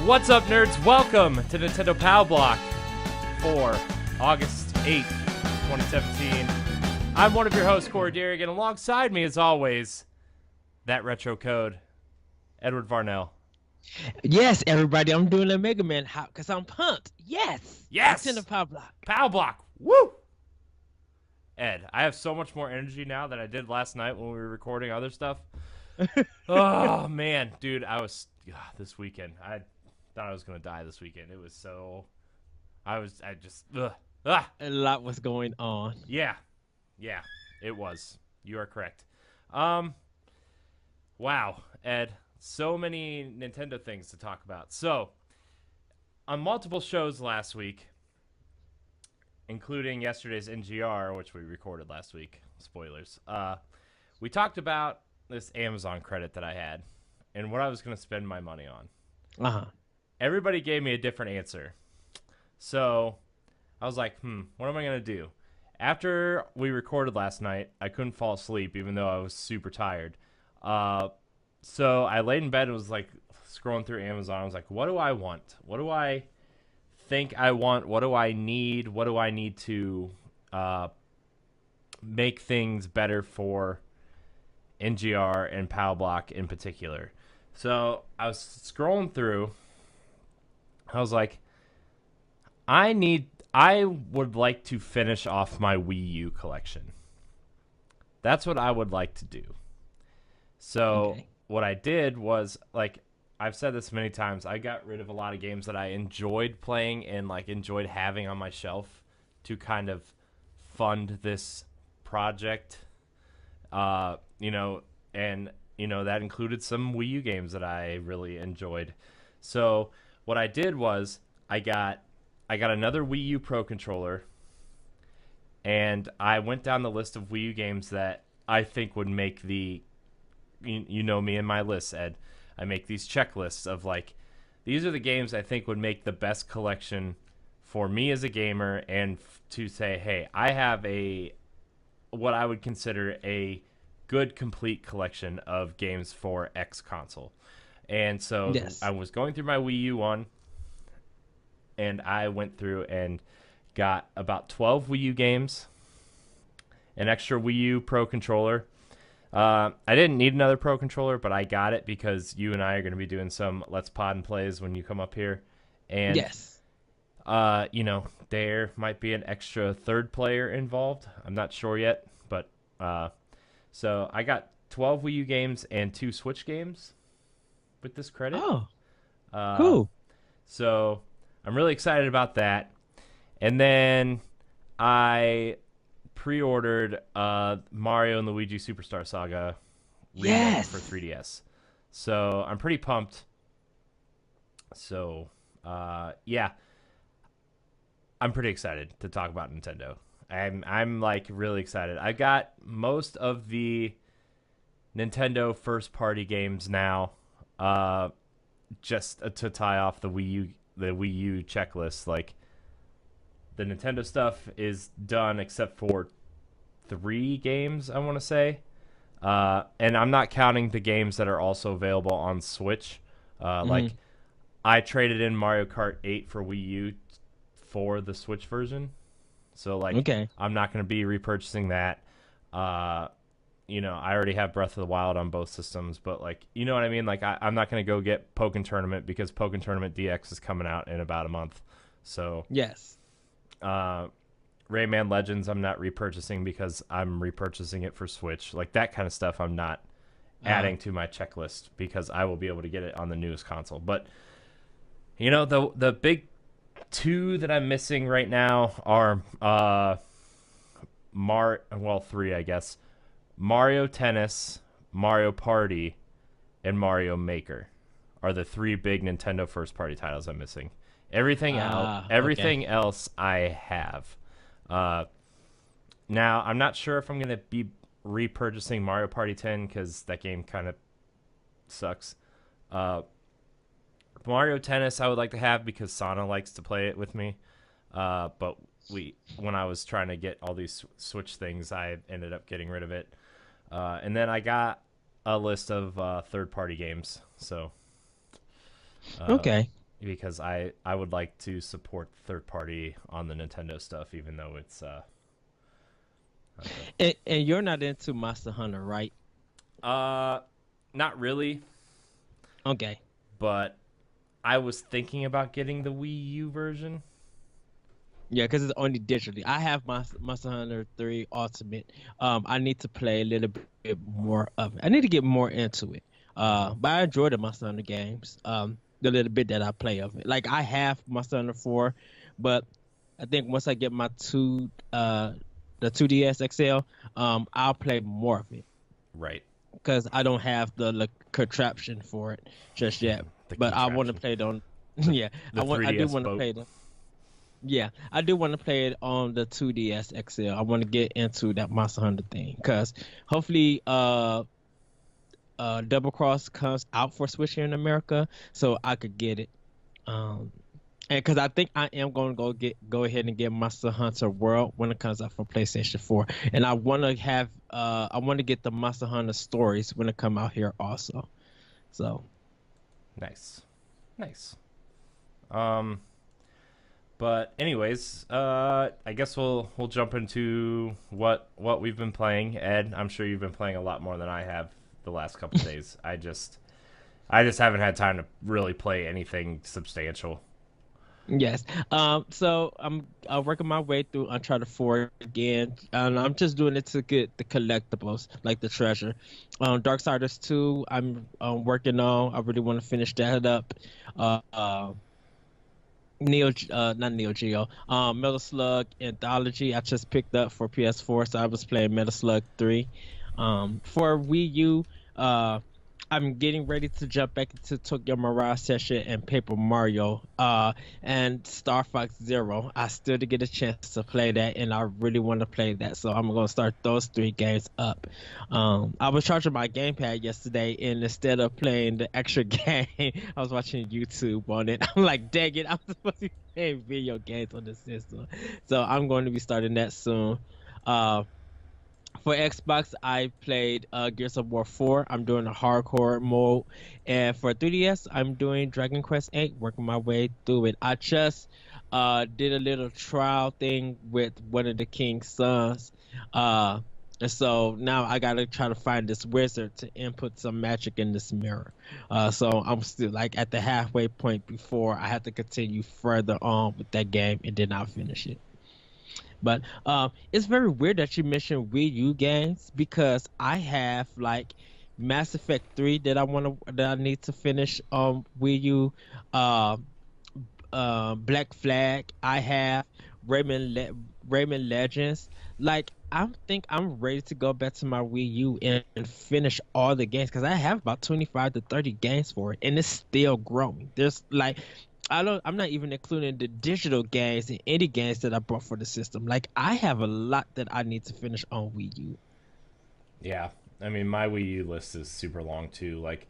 What's up, nerds? Welcome to Nintendo Pow Block for August 8th, 2017. I'm one of your hosts, Corey Dirrig, and alongside me, as always, that retro code, Edward Varnell. Yes, everybody, I'm doing a Mega Man hop because I'm pumped. Yes! Yes! Nintendo Pow Block. Pow Block! Woo! Ed, I have so much more energy now than I did last night when we were recording other stuff. Oh, man. Dude, this weekend, I thought I was going to die this weekend. It was so... A lot was going on. Yeah, it was. You are correct. Wow, Ed, so many Nintendo things to talk about. So, on multiple shows last week, including yesterday's NGR, which we recorded last week, spoilers, we talked about this Amazon credit that I had and what I was going to spend my money on. Uh-huh. Everybody gave me a different answer. So, I was like, what am I going to do? After we recorded last night, I couldn't fall asleep, even though I was super tired. So I laid in bed and was like scrolling through Amazon. I was like, what do I want? What do I think I want? What do I need? What do I need to make things better for NGR and Pow Block in particular? So I was scrolling through. I was like, I would like to finish off my Wii U collection. That's what I would like to do. So what I did was, like, I've said this many times, I got rid of a lot of games that I enjoyed playing and like enjoyed having on my shelf to kind of fund this project. And that included some Wii U games that I really enjoyed. So what I did was I got another Wii U Pro controller, and I went down the list of Wii U games that I think would make the, you know me and my lists, Ed. I make these checklists of, like, these are the games I think would make the best collection for me as a gamer, and to say, hey, I have what I would consider a good, complete collection of games for X console. And so yes. I was going through my Wii U one, and I went through and got about 12 Wii U games, an extra Wii U Pro controller. I didn't need another Pro controller, but I got it because you and I are going to be doing some Let's Pod and Plays when you come up here. And, yes. There might be an extra third player involved. I'm not sure yet, but so I got 12 Wii U games and 2 Switch games with this credit. Oh, cool. So I'm really excited about that. And then I pre-ordered Mario and Luigi Superstar Saga remake for 3DS. So I'm pretty pumped. So, yeah. I'm pretty excited to talk about Nintendo. I'm like really excited. I got most of the Nintendo first-party games now, just to tie off the Wii U checklist. Like, the Nintendo stuff is done except for 3 games, I want to say. And I'm not counting the games that are also available on Switch. Like, I traded in Mario Kart 8 for Wii U for the Switch version. So, like, I'm not going to be repurchasing that. I already have Breath of the Wild on both systems, but, like, you know what I mean? Like, I'm not going to go get Pokken Tournament because Pokken Tournament DX is coming out in about a month. So, yes. Rayman Legends, I'm not repurchasing because I'm repurchasing it for Switch. Like, that kind of stuff I'm not adding to my checklist because I will be able to get it on the newest console. But, the big 2 that I'm missing right now are 3, I guess. Mario Tennis, Mario Party, and Mario Maker are the 3 big Nintendo first-party titles I'm missing. Everything else I have. Now, I'm not sure if I'm going to be repurchasing Mario Party 10 because that game kind of sucks. Mario Tennis I would like to have because Sana likes to play it with me. But when I was trying to get all these Switch things, I ended up getting rid of it. And then I got a list of third-party games. So, because I would like to support third party on the Nintendo stuff, even though it's okay. And you're not into Monster Hunter, right? uh not really, Okay. but I was thinking about getting the Wii U version. Yeah, because it's only digitally. I have Monster Hunter 3 Ultimate. I need to play a little bit more of it. I need to get more into it. But I enjoy the Monster Hunter games. The little bit that I play of it. Like I have Monster Hunter 4, but I think once I get my the 2DS XL, I'll play more of it Right. because I don't have the contraption for it just yet. The But I want to contraption. play it on. The, Yeah, the I do 3DS want to boat. play the. Yeah, I do want to play it on the 2DS XL. I want to get into that Monster Hunter thing because hopefully, Double Cross comes out for Switch here in America, so I could get it. Um, and because I think I am going to go ahead and get Monster Hunter World when it comes out for PlayStation 4, and I want to get the Monster Hunter stories when it come out here also. So Nice. Nice. Um but anyways, I guess we'll jump into what we've been playing. Ed, I'm sure you've been playing a lot more than I have the last couple of days. I just haven't had time to really play anything substantial. yes. So I'm working my way through Uncharted 4 again, and I'm just doing it to get the collectibles, like the treasure. Darksiders 2, I'm working on. I really want to finish that up. Uh, uh, not Neo Geo. Metal Slug Anthology, I just picked up for PS4, so I was playing Metal Slug 3. For Wii U, uh, I'm getting ready to jump back into Tokyo Mirage Session and Paper Mario, and Star Fox Zero. I still to get a chance to play that, and I really want to play that, so I'm gonna start those three games up. I was charging my gamepad yesterday, and instead of playing the extra game, I was watching YouTube on it. I'm like, dang it, I'm supposed to be playing video games on the system, so I'm going to be starting that soon. Uh, for Xbox, I played Gears of War 4. I'm doing the hardcore mode. And for 3DS, I'm doing Dragon Quest 8, working my way through it. I just did a little trial thing with one of the King's sons. Uh, and so now I gotta try to find this wizard to input some magic in this mirror. So I'm still like at the halfway point before I have to continue further on with that game, and then I'll finish it. But it's very weird that you mentioned Wii U games because I have like Mass Effect 3 that I need to finish on Wii U. Uh, Black Flag. I have Rayman Legends. Like I think I'm ready to go back to my Wii U and finish all the games because I have about 25 to 30 games for it, and it's still growing. There's like I'm not even including the digital games and indie games that I bought for the system. Like I have a lot that I need to finish on Wii U. Yeah. I mean, my Wii U list is super long too. Like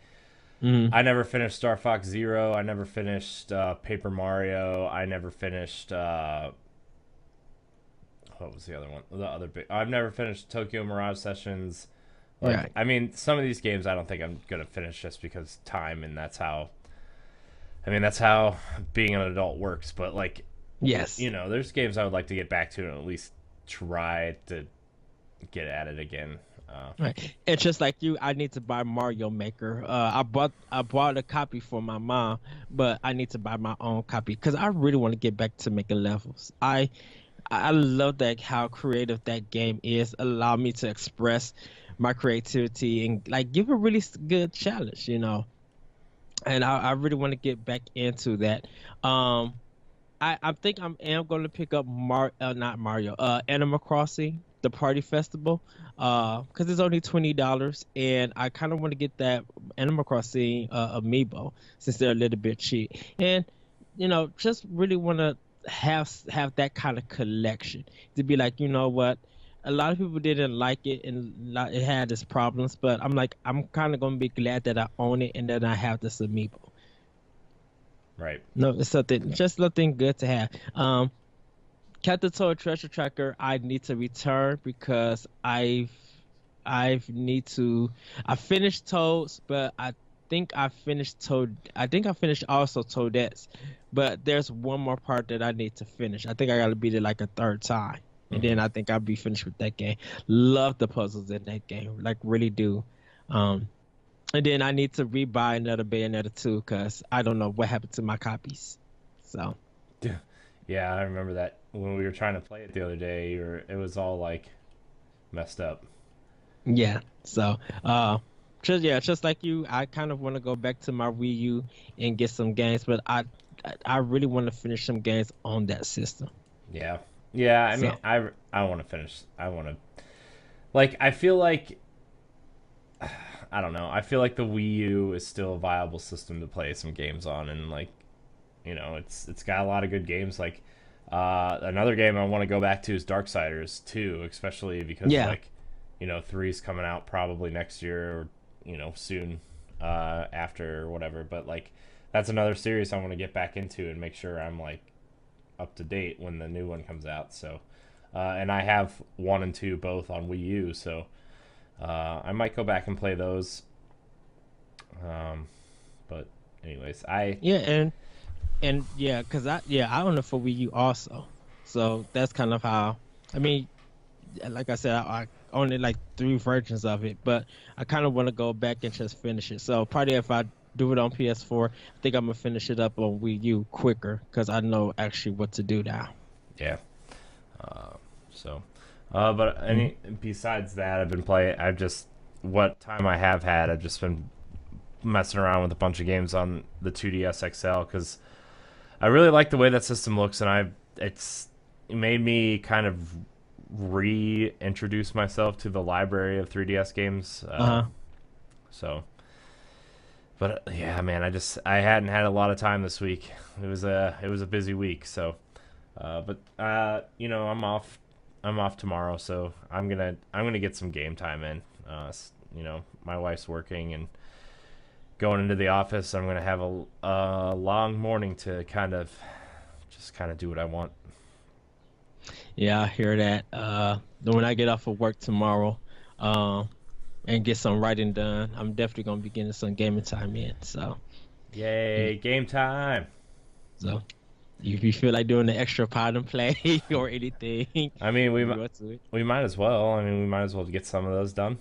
Mm. I never finished Star Fox Zero. I never finished Paper Mario. I never finished what was the other one? The other big. I've never finished Tokyo Mirage Sessions. Like, Right. I mean, some of these games I don't think I'm gonna finish just because time, and that's how. I mean, that's how being an adult works. But like, Yes. there's games I would like to get back to and at least try to get at it again. Right. It's just like you, I need to buy Mario Maker. I bought a copy for my mom, but I need to buy my own copy because I really want to get back to making levels. I love that how creative that game is. Allow me to express my creativity and like give a really good challenge. And I really want to get back into that. Um, I think am going to pick up not Mario, Animal Crossing, the Party Festival, because it's only $20, and I kind of want to get that Animal Crossing amiibo since they're a little bit cheap, and just really want to have that kind of collection to be like, you know what. A lot of people didn't like it and it had its problems, but I'm like, I'm kind of gonna be glad that I own it and that I have this amiibo. Right. No, it's something good to have. Captain Toad Treasure Tracker, I need to return because I finished Toads, but think I finished also Toadette's, but there's one more part that I need to finish. I think I gotta beat it like a third time, and Hmm. then I think I'll be finished with that game. Love the puzzles in that game, like really do. Um, and then I need to rebuy another Bayonetta 2 because I don't know what happened to my copies. So Yeah, I remember that when we were trying to play it the other day, or it was all like messed up. yeah, so just like you, I kind of want to go back to my Wii U and get some games, but I really want to finish some games on that system. Yeah, yeah. I mean, So I want to finish. I want to like. I feel like I don't know. I feel like the Wii U is still a viable system to play some games on, and like it's got a lot of good games. Like another game I want to go back to is Darksiders 2, especially because yeah, like three's coming out probably next year or soon after or whatever. But like that's another series I want to get back into and make sure I'm like up to date when the new one comes out. So and I have one and two both on Wii U, so I might go back and play those. But anyways, yeah, and yeah, cause I own it for Wii U also, so that's kind of how. I mean, like I said, I only like three versions of it, but I kind of want to go back and just finish it. So probably if I do it on PS4, I think I'm gonna finish it up on Wii U quicker because I know actually what to do now. yeah. So, but Mhm. any besides that, I've been playing. I've just what time I have had, I've just been messing around with a bunch of games on the 2DS XL because I really like the way that system looks, and it's made me kind of reintroduce myself to the library of 3DS games. Uh-huh. So, but yeah, man, I hadn't had a lot of time this week. It was a busy week. So, but I'm off tomorrow, so I'm gonna get some game time in. My wife's working and going into the office. I'm gonna have a long morning to kind of do what I want. Yeah, I hear that. Then when I get off of work tomorrow, um, and get some writing done, I'm definitely gonna be getting some gaming time in. Yeah, Yay, game time! so if you feel like doing the extra pod and play or anything, I mean, we go to it. we might as well. I mean, we might as well get some of those done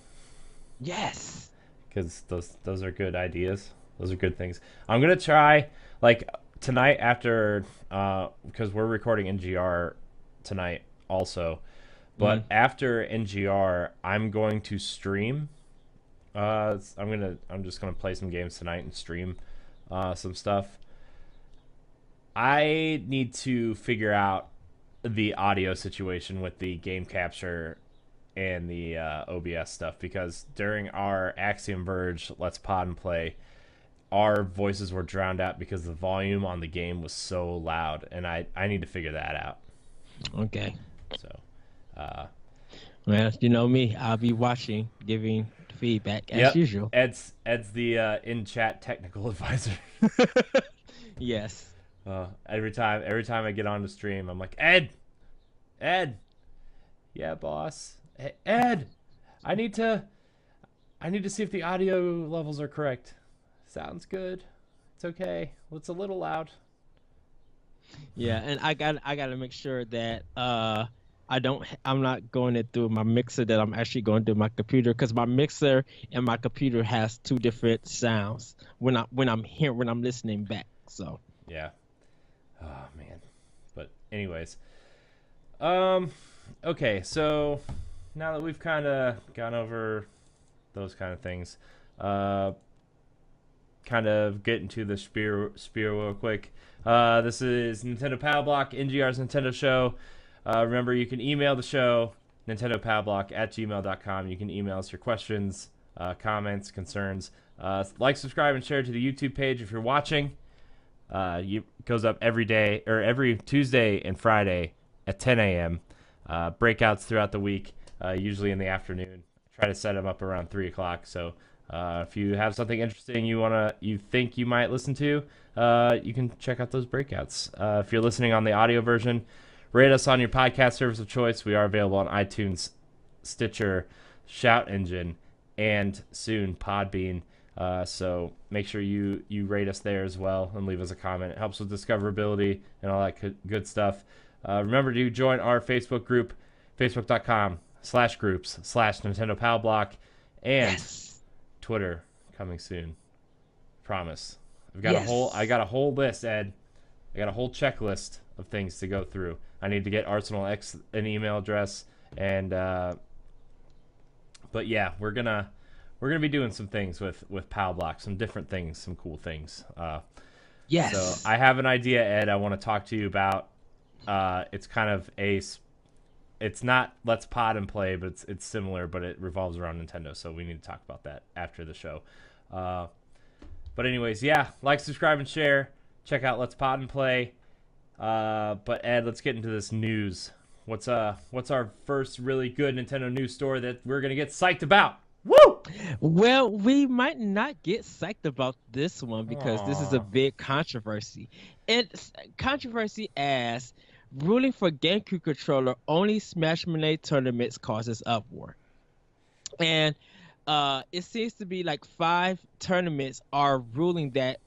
Yes. because those are good ideas. Those are good things. I'm gonna try like tonight after because we're recording NGR tonight also. But Mm. after NGR, I'm going to stream. I'm just gonna play some games tonight and stream some stuff. I need to figure out the audio situation with the game capture and the OBS stuff because during our Axiom Verge Let's Pod and Play, our voices were drowned out because the volume on the game was so loud, and I need to figure that out. Okay. So, uh, Well, you know me, I'll be watching, giving feedback as yep, usual. Ed's the in chat technical advisor. Yes. Every time I get on the stream, I'm like Ed, yeah, boss, Ed, I need to I need to see if the audio levels are correct. Sounds good. It's okay. Well, it's a little loud. Yeah, and I gotta make sure that I'm not going it through my mixer, that I'm actually going through my computer, because my mixer and my computer has two different sounds when I'm listening back. So Yeah. Oh man. But anyways, um, okay. So now that we've kind of gone over those kind of things, uh, kind of get into the spear real quick. This is Nintendo Pow Block, NGR's Nintendo Show. Remember, you can email the show, nintendopowblock at gmail.com. You can email us your questions, comments, concerns. Like, subscribe, and share to the YouTube page if you're watching. It goes up every day, or every Tuesday and Friday at 10 a.m. Breakouts throughout the week, usually in the afternoon. Try to set them up around 3 o'clock. So if you have something interesting you think you might listen to, you can check out those breakouts. If you're listening on the audio version, rate us on your podcast service of choice. We are available on iTunes, Stitcher, Shout Engine, and soon Podbean. So make sure you rate us there as well and leave us a comment. It helps with discoverability and all that good stuff. Remember to join our Facebook group, facebook.com/groups/Nintendo Pow Block, and Yes. Twitter coming soon. Promise. I got a whole list, Ed. I got a whole checklist of things to go through. I need to get Arsenal X an email address, and but yeah, we're gonna be doing some things with Pow Block, some different things, some cool things. Yes. So I have an idea, Ed. I want to talk to you about. It's kind of it's not Let's Pod and Play, but it's similar, but it revolves around Nintendo. So we need to talk about that after the show. But anyways, yeah, like, subscribe, and share. Check out Let's Pod and Play. But Ed, let's get into this news. What's our first really good Nintendo news story that we're gonna get psyched about? Woo! Well, we might not get psyched about this one because this is a big controversy. And controversy as ruling for GameCube controller only Smash Melee tournaments causes uproar. And it seems to be like 5 tournaments are ruling that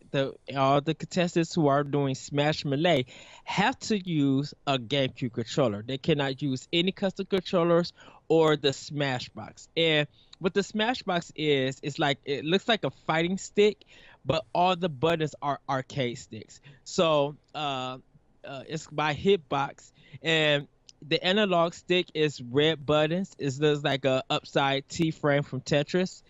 all the contestants who are doing Smash Melee have to use a GameCube controller. They cannot use any custom controllers or the Smash Box. And what the Smash Box is, it's like, it looks like a fighting stick, but all the buttons are arcade sticks. So it's by Hitbox, and the analog stick is red buttons. It's just like a upside T frame from Tetris.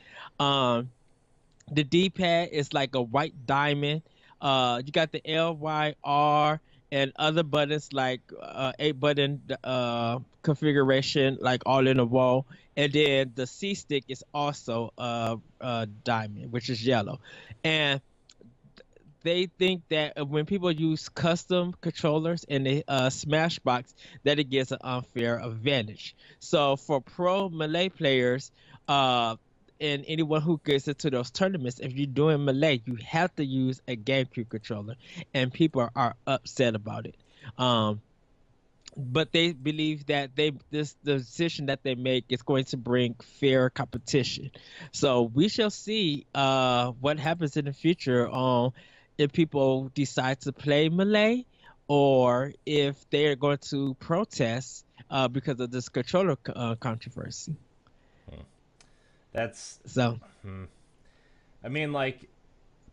The D-pad is like a white diamond. You got the L, Y, R, and other buttons like 8-button configuration, like all in a row. And then the C stick is also a diamond, which is yellow. And they think that when people use custom controllers in the Smash Box, that it gives an unfair advantage. So for pro Melee players, and anyone who gets into those tournaments, if you're doing Melee, you have to use a GameCube controller, and people are upset about it. But they believe that the decision that they make is going to bring fair competition. So we shall see what happens in the future if people decide to play Melee, or if they are going to protest because of this controller controversy. That's so. I mean, like,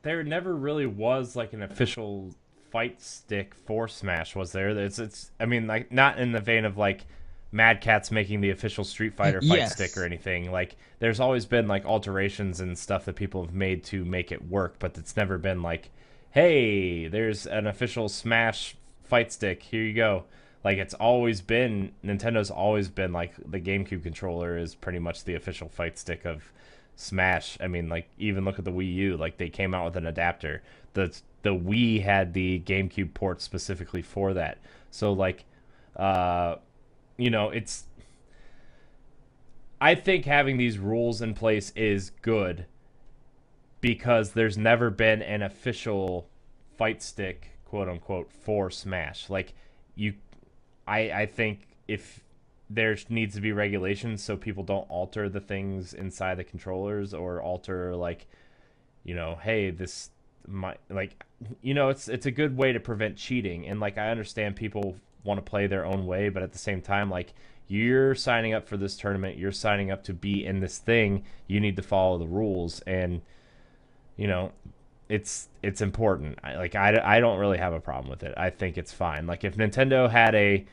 there never really was like an official fight stick for Smash, was there? It's I mean, like, not in the vein of like Mad Catz making the official Street Fighter fight stick or anything. Like, there's always been like alterations and stuff that people have made to make it work, but it's never been like, hey, there's an official Smash fight stick, here you go. Like, it's always been, Nintendo's always been like, the GameCube controller is pretty much the official fight stick of Smash. I mean, like, even look at the Wii U. Like, they came out with an adapter. The Wii had the GameCube port specifically for that. So, like, you know, it's, I think having these rules in place is good because there's never been an official fight stick, quote unquote, for Smash. Like, I think if there needs to be regulations so people don't alter the things inside the controllers or alter, like, you know, hey, this might, like, you know, it's a good way to prevent cheating. And, like, I understand people want to play their own way, but at the same time, like, you're signing up for this tournament, you're signing up to be in this thing, you need to follow the rules. And, you know, it's important. I don't really have a problem with it. I think it's fine. Like, if Nintendo had a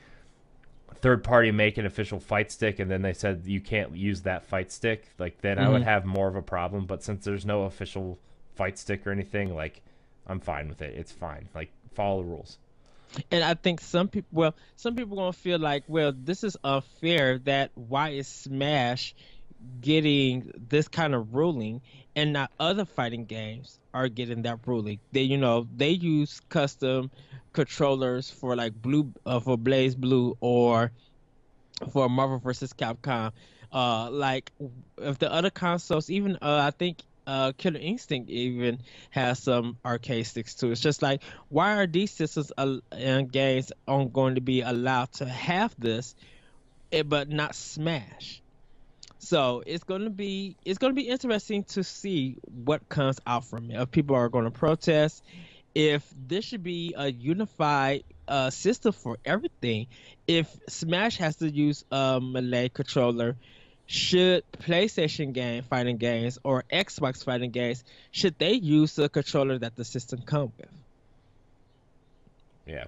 third party make an official fight stick and then they said you can't use that fight stick, like, then I would have more of a problem. But since there's no official fight stick or anything, like, I'm fine with it. It's fine. Like, follow the rules. And I think some people gonna feel like, well, this is unfair. That why is Smash getting this kind of ruling and not other fighting games are getting that ruling? They use custom controllers for like for Blaze Blue or for Marvel vs. Capcom. Like, if the other consoles, even I think Killer Instinct even has some arcade sticks too. It's just like, why are these systems and games going to be allowed to have this, but not Smash? So it's gonna be interesting to see what comes out from it. If people are going to protest, if this should be a unified system for everything. If Smash has to use a melee controller, should PlayStation game fighting games or Xbox fighting games should they use the controller that the system comes with? Yeah.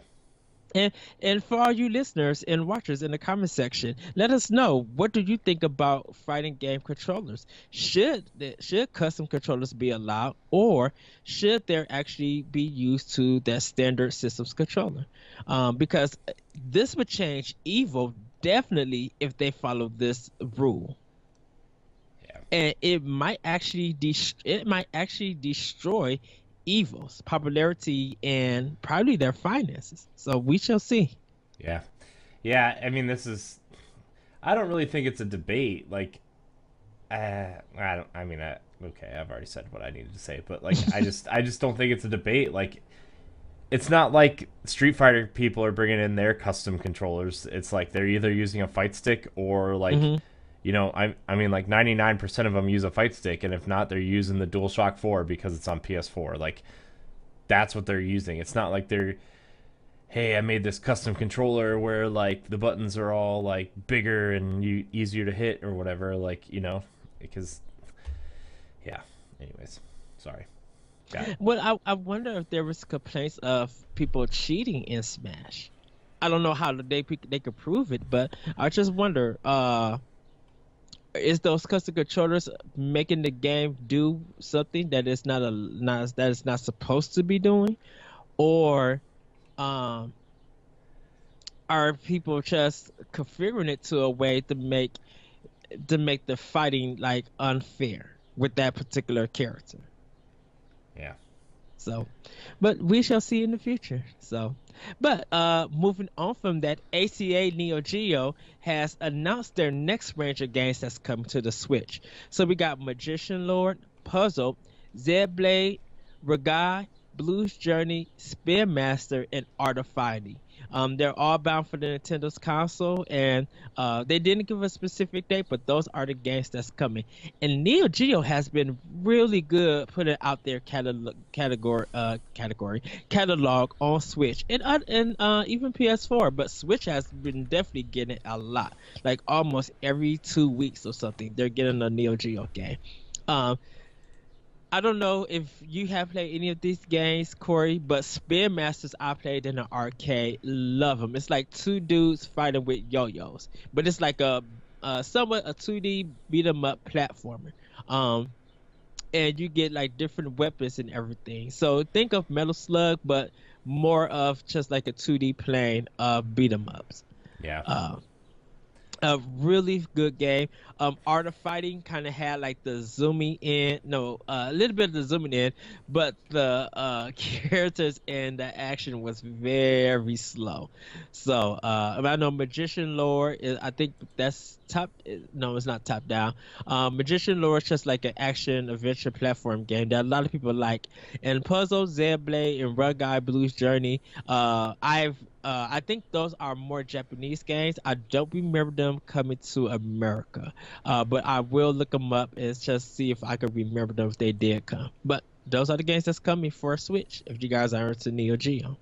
And for all you listeners and watchers in the comment section, let us know, what do you think about fighting game controllers? Should custom controllers be allowed, or should there actually be used to that standard systems controller? Because this would change Evo definitely if they follow this rule, Yeah. and it might actually destroy Evo's popularity and probably their finances. So we shall see. Yeah. Yeah. I mean, this is. I don't really think it's a debate. Like, I don't. I mean, okay. I've already said what I needed to say, but like, I just don't think it's a debate. Like, it's not like Street Fighter people are bringing in their custom controllers. It's like they're either using a fight stick or like, Hmm. I mean, like 99% of them use a fight stick, and if not, they're using the DualShock 4 because it's on PS4. Like, that's what they're using. It's not like they're, hey, I made this custom controller where like the buttons are all like bigger and easier to hit or whatever. Like, because yeah. Anyways, sorry. Got it. Well, I wonder if there was complaints of people cheating in Smash. I don't know how they could prove it, but I just wonder, is those custom controllers making the game do something that is that it's not supposed to be doing, or um, are people just configuring it to a way to make the fighting like unfair with that particular character? Yeah. So, but we shall see in the future. So, but moving on from that, ACA Neo Geo has announced their next range of games that's coming to the Switch. So we got Magician Lord, Puzzle, Zed Blade, Ragai, Blues Journey, Spear Master, and Art of Fighting. They're all bound for the Nintendo's console, and they didn't give a specific date, but those are the games that's coming. And Neo Geo has been really good putting out their catalog on Switch and even PS4, but Switch has been definitely getting a lot. Like almost every 2 weeks or something, they're getting a Neo Geo game. Um, I don't know if you have played any of these games, Corey, but Spear Masters I played in the arcade. Love them. It's like two dudes fighting with yo-yos, but it's like a somewhat a 2D beat 'em up platformer. Um, and you get like different weapons and everything. So think of Metal Slug, but more of just like a 2D plane of beat 'em ups. Yeah. Uh, a really good game. Art of Fighting kind of had like the zooming in, no, a little bit of the zooming in, but the characters and the action was very slow. So I know Magician Lore is, I think that's top. No, it's not top down. Magician Lore is just like an action adventure platform game that a lot of people like. And Puzzle, Blade, and Rug Guy Blues Journey. I think those are more Japanese games. I don't remember them coming to America, but I will look them up and just see if I can remember them if they did come. But those are the games that's coming for Switch. If you guys are into Neo Geo,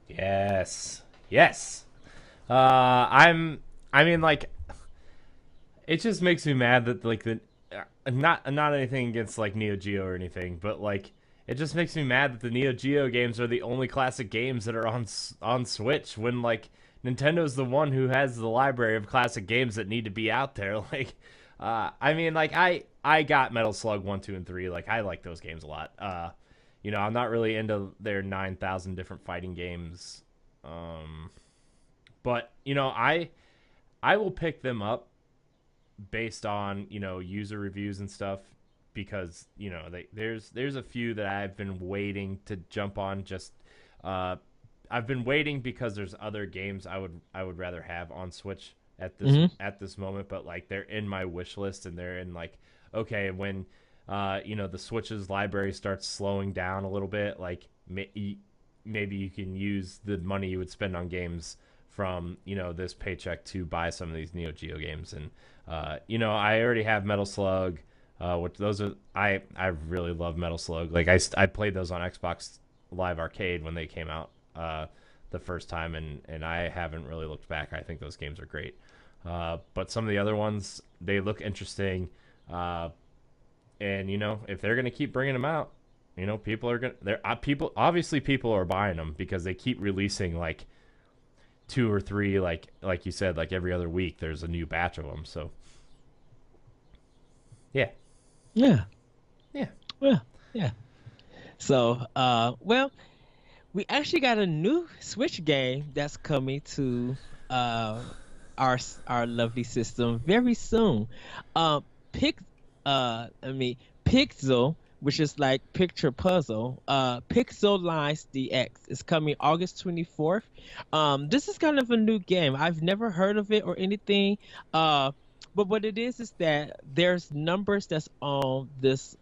Yes. Yes. I mean, like, it just makes me mad that like the not anything against like Neo Geo or anything, but like it just makes me mad that the Neo Geo games are the only classic games that are on Switch when like Nintendo's the one who has the library of classic games that need to be out there. Like, I mean, like I got Metal Slug 1, 2, and 3. Like I like those games a lot. I'm not really into their 9,000 different fighting games. Um, but I will pick them up based on user reviews and stuff because there's a few that I've been waiting to jump on. Just I've been waiting because there's other games I would rather have on Switch at this moment, but like they're in my wish list and they're in like, okay, when the Switch's library starts slowing down a little bit, like maybe you can use the money you would spend on games from this paycheck to buy some of these Neo Geo games. And I already have Metal Slug, which those are I really love Metal Slug. Like I played those on Xbox Live Arcade when they came out the first time, and I haven't really looked back. I think those games are great. But some of the other ones, they look interesting. And if they're gonna keep bringing them out, people are people are buying them because they keep releasing like 2 or 3, like you said, like every other week there's a new batch of them. So yeah. So we actually got a new Switch game that's coming to our lovely system very soon. Pixel, which is like picture puzzle. Pixel Lines DX is coming August 24th. This is kind of a new game. I've never heard of it or anything. But what it is that there's numbers that's on this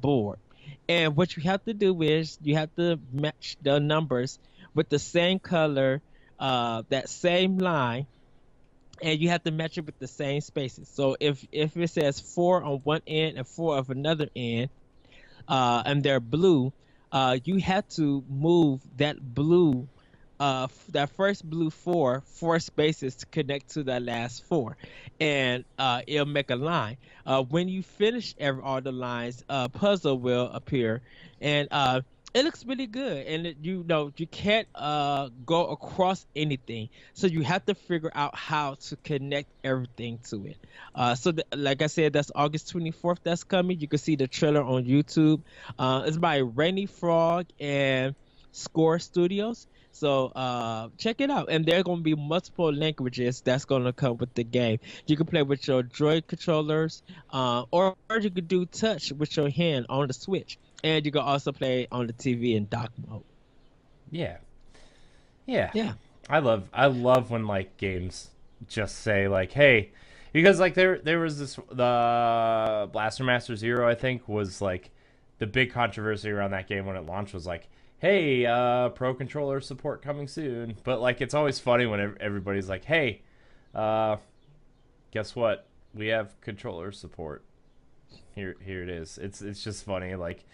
board. And what you have to do is you have to match the numbers with the same color, that same line, and you have to match it with the same spaces. So if it says 4 on one end and 4 of another end, and they're blue, you have to move that blue, that first blue four spaces to connect to that last 4, and it'll make a line. When you finish all the lines, a puzzle will appear, and it looks really good. And you can't go across anything, so you have to figure out how to connect everything to it. Like I said, that's August 24th. That's coming. You can see the trailer on YouTube. It's by Rainy Frog and Score Studios. So check it out. And there are going to be multiple languages that's going to come with the game. You can play with your Droid controllers, or you could do touch with your hand on the Switch. And you can also play on the TV in dock mode. Yeah. I love when like games just say like, hey, because like there was the Blaster Master Zero, I think, was like the big controversy around that game when it launched was like, hey, pro controller support coming soon. But like it's always funny when everybody's like, hey, guess what? We have controller support. Here it is. It's just funny. Like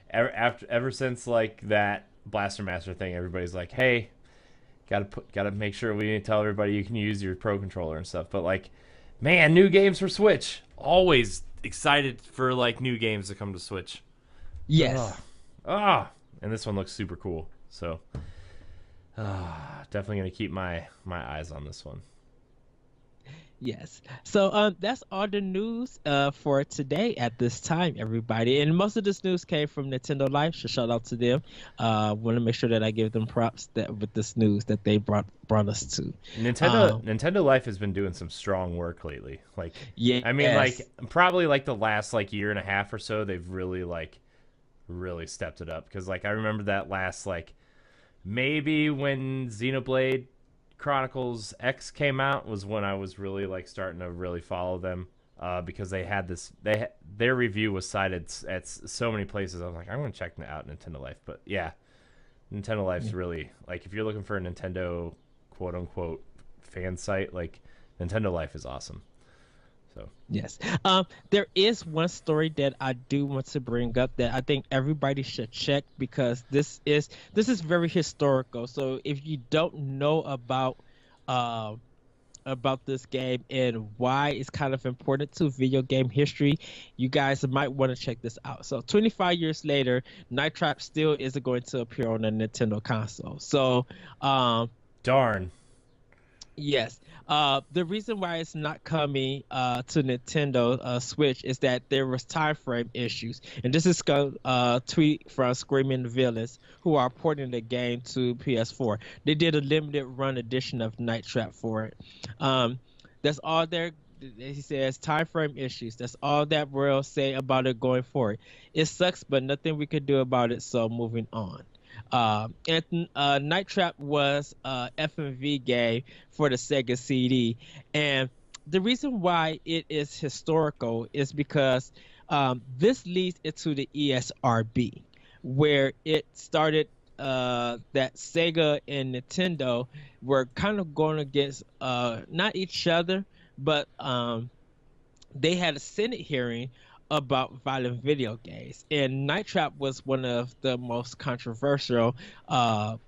ever since like that Blaster Master thing, everybody's like, hey, gotta make sure we tell everybody you can use your pro controller and stuff. But like, man, new games for Switch. Always excited for like new games to come to Switch. Yes. And this one looks super cool. So definitely gonna keep my eyes on this one. Yes. So that's all the news for today at this time, everybody. And most of this news came from Nintendo Life, so shout out to them. Want to make sure that I give them props with this news that they brought us to. Nintendo Life has been doing some strong work lately. Like, yeah, I mean, like probably like the last like year and a half or so, they've really stepped it up. Because like I remember that last like maybe when Xenoblade Chronicles X came out was when I was really like starting to really follow them, because they had their review was cited at so many places. I was like, I'm gonna check out Nintendo Life. But yeah, Nintendo Life's really like, if you're looking for a Nintendo quote unquote fan site, like Nintendo Life is awesome. So yes, there is one story that I do want to bring up that I think everybody should check, because this is very historical. So if you don't know about this game and why it's kind of important to video game history, you guys might want to check this out. So 25 years later, Night Trap still isn't going to appear on a Nintendo console. So darn. Yes. The reason why it's not coming to Nintendo Switch is that there was time frame issues, and this is a tweet from Screaming Villains, who are porting the game to PS4. They did a limited run edition of Night Trap for it. That's all there. He says time frame issues. That's all that we'll say about it going forward. It sucks, but nothing we could do about it. So moving on. And Night Trap was a FMV game for the Sega CD, and the reason why it is historical is because this leads into the ESRB, where it started that Sega and Nintendo were kind of going against not each other, but they had a Senate hearing about violent video games, and Night Trap was one of the most controversial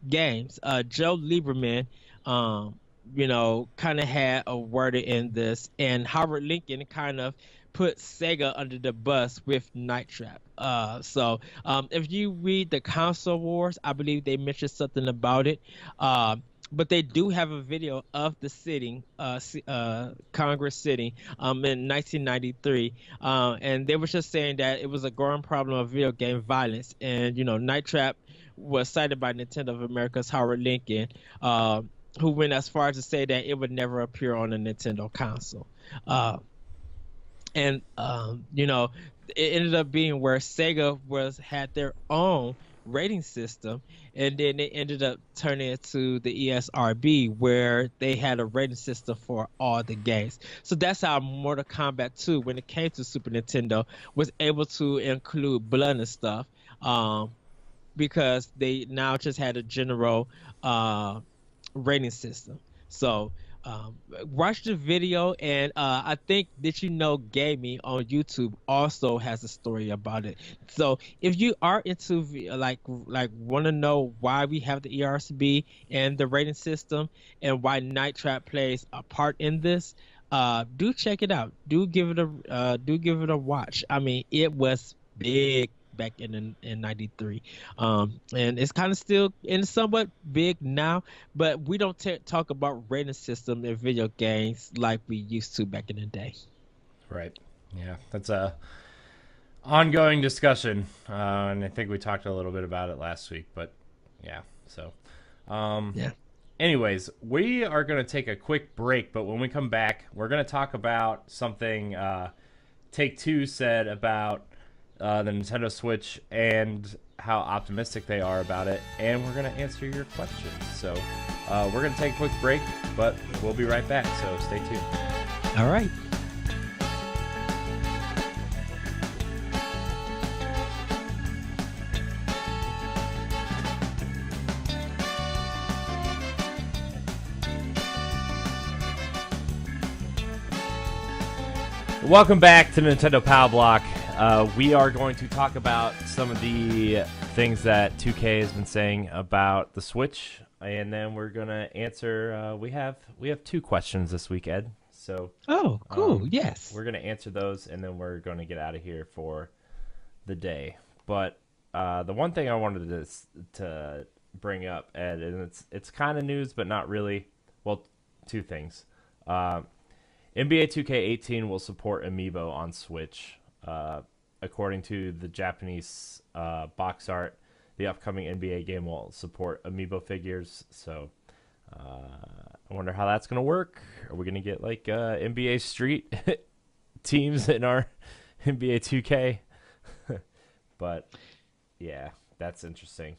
games. Joe Lieberman, um, kind of had a word in this, and Howard Lincoln kind of put Sega under the bus with Night Trap. If you read the console wars, I believe they mentioned something about it. But they do have a video of the sitting, Congress sitting, in 1993, and they were just saying that it was a growing problem of video game violence, and Night Trap was cited by Nintendo of America's Howard Lincoln, who went as far as to say that it would never appear on a Nintendo console. It ended up being where Sega had their own rating system, and then they ended up turning it to the ESRB, where they had a rating system for all the games. So that's how Mortal Kombat 2, when it came to Super Nintendo, was able to include blood and stuff, because they now just had a general rating system. So watch the video, and I think Gaming on YouTube also has a story about it. So if you are into want to know why we have the ERCB and the rating system, and why Night Trap plays a part in this, do check it out. Do give it a watch. I mean, it was big back in 93, and it's kind of still in somewhat big now, but we don't talk about rating system in video games like we used to back in the day. Right. Yeah, that's a ongoing discussion, and I think we talked a little bit about it last week, but yeah. So anyways, we are going to take a quick break, but when we come back, we're going to talk about something Take-Two said about the Nintendo Switch and how optimistic they are about it, and we're going to answer your questions. So we're going to take a quick break, but we'll be right back, so stay tuned. All right. Welcome back to Nintendo Pow Block. We are going to talk about some of the things that 2K has been saying about the Switch, and then we're gonna answer. We have 2 questions this week, Ed. So cool. Yes, we're gonna answer those, and then we're gonna get out of here for the day. But the one thing I wanted to bring up, Ed, and it's kind of news, but not really. Well, 2 things. NBA 2K18 will support Amiibo on Switch. According to the Japanese box art, the upcoming NBA game will support Amiibo figures. So I wonder how that's going to work. Are we going to get like NBA Street teams in our NBA 2K? But yeah, that's interesting.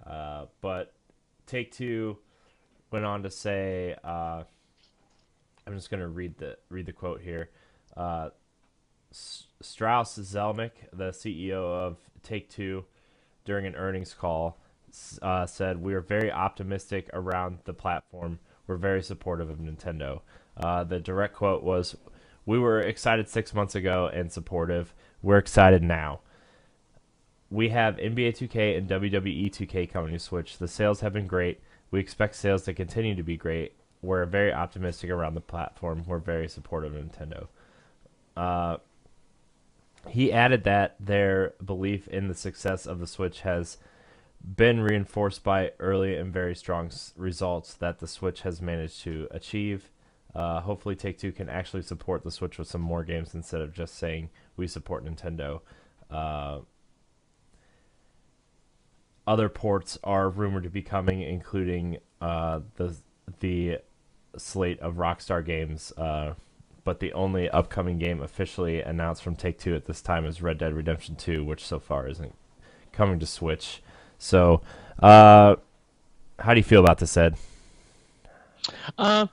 But Take-Two went on to say, I'm just going to read the quote here. Strauss Zelnick, the CEO of Take-Two, during an earnings call, said, "We are very optimistic around the platform. We're very supportive of Nintendo." The direct quote was, "We were excited 6 months ago and supportive. We're excited now. We have NBA 2K and WWE 2K coming to Switch. The sales have been great. We expect sales to continue to be great. We're very optimistic around the platform. We're very supportive of Nintendo." He added that their belief in the success of the Switch has been reinforced by early and very strong results that the Switch has managed to achieve. Hopefully Take-Two can actually support the Switch with some more games instead of just saying we support Nintendo. Other ports are rumored to be coming, including the slate of Rockstar games, but the only upcoming game officially announced from Take-Two at this time is Red Dead Redemption 2, which so far isn't coming to Switch. So, how do you feel about this, Ed? I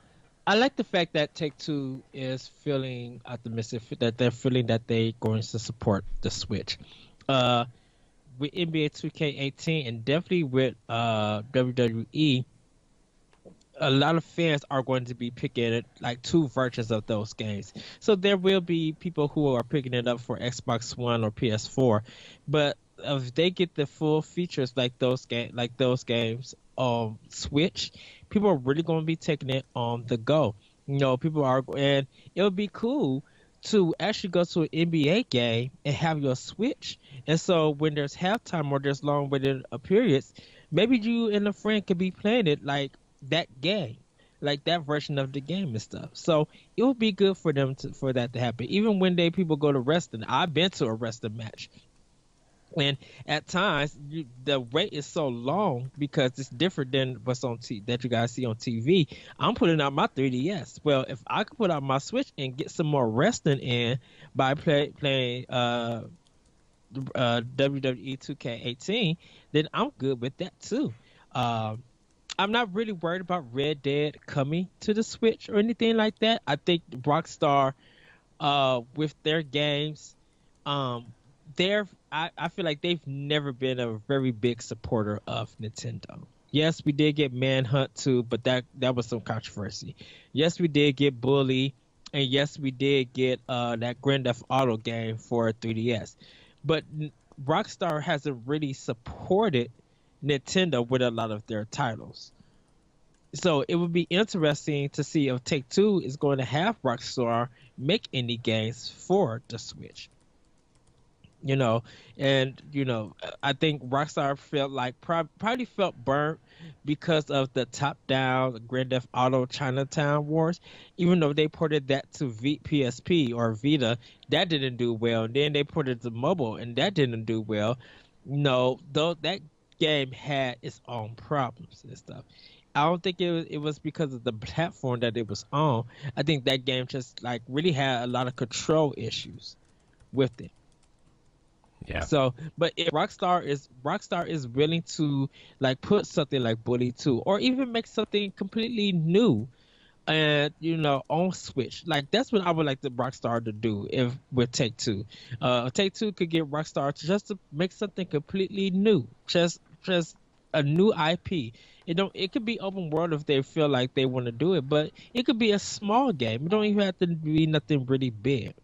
like the fact that Take-Two is feeling optimistic, that they're feeling that they're going to support the Switch. with NBA 2K18 and definitely with WWE, a lot of fans are going to be picking it like two versions of those games. So there will be people who are picking it up for Xbox One or PS4, but if they get the full features like those games on Switch, people are really going to be taking it on the go. You know, people are, and it would be cool to actually go to an NBA game and have your Switch. And so when there's halftime or there's long waiting periods, maybe you and a friend could be playing it like that game, like that version of the game and stuff. So it would be good for them for that to happen. Even when people go to wrestling, I've been to a wrestling match, and at times the wait is so long because it's different than what's on that you guys see on TV. I'm putting out my 3DS. Well, if I could put out my Switch and get some more wrestling in by playing WWE 2K18, then I'm good with that too. I'm not really worried about Red Dead coming to the Switch or anything like that. I think Rockstar, with their games, I feel like they've never been a very big supporter of Nintendo. Yes, we did get Manhunt 2, but that was some controversy. Yes, we did get Bully, and yes, we did get that Grand Theft Auto game for 3DS. But Rockstar hasn't really supported Nintendo with a lot of their titles. So it would be interesting to see if Take-Two is going to have Rockstar make any games for the Switch. You know, and I think Rockstar felt like probably felt burnt because of the top-down Grand Theft Auto Chinatown Wars. Even though they ported that to PSP or Vita, that didn't do well. And then they ported it to mobile, and that didn't do well. No, though that game had its own problems and stuff. I don't think it was because of the platform that it was on. I think that game just like really had a lot of control issues with it. Yeah. So, but if Rockstar is willing to like put something like Bully 2 or even make something completely new and on Switch, like that's what I would like the Rockstar to do if with Take-Two. Take-Two could get Rockstar to make something completely new, just a new IP. It could be open world if they feel like they want to do it, but it could be a small game. It don't even have to be nothing really big.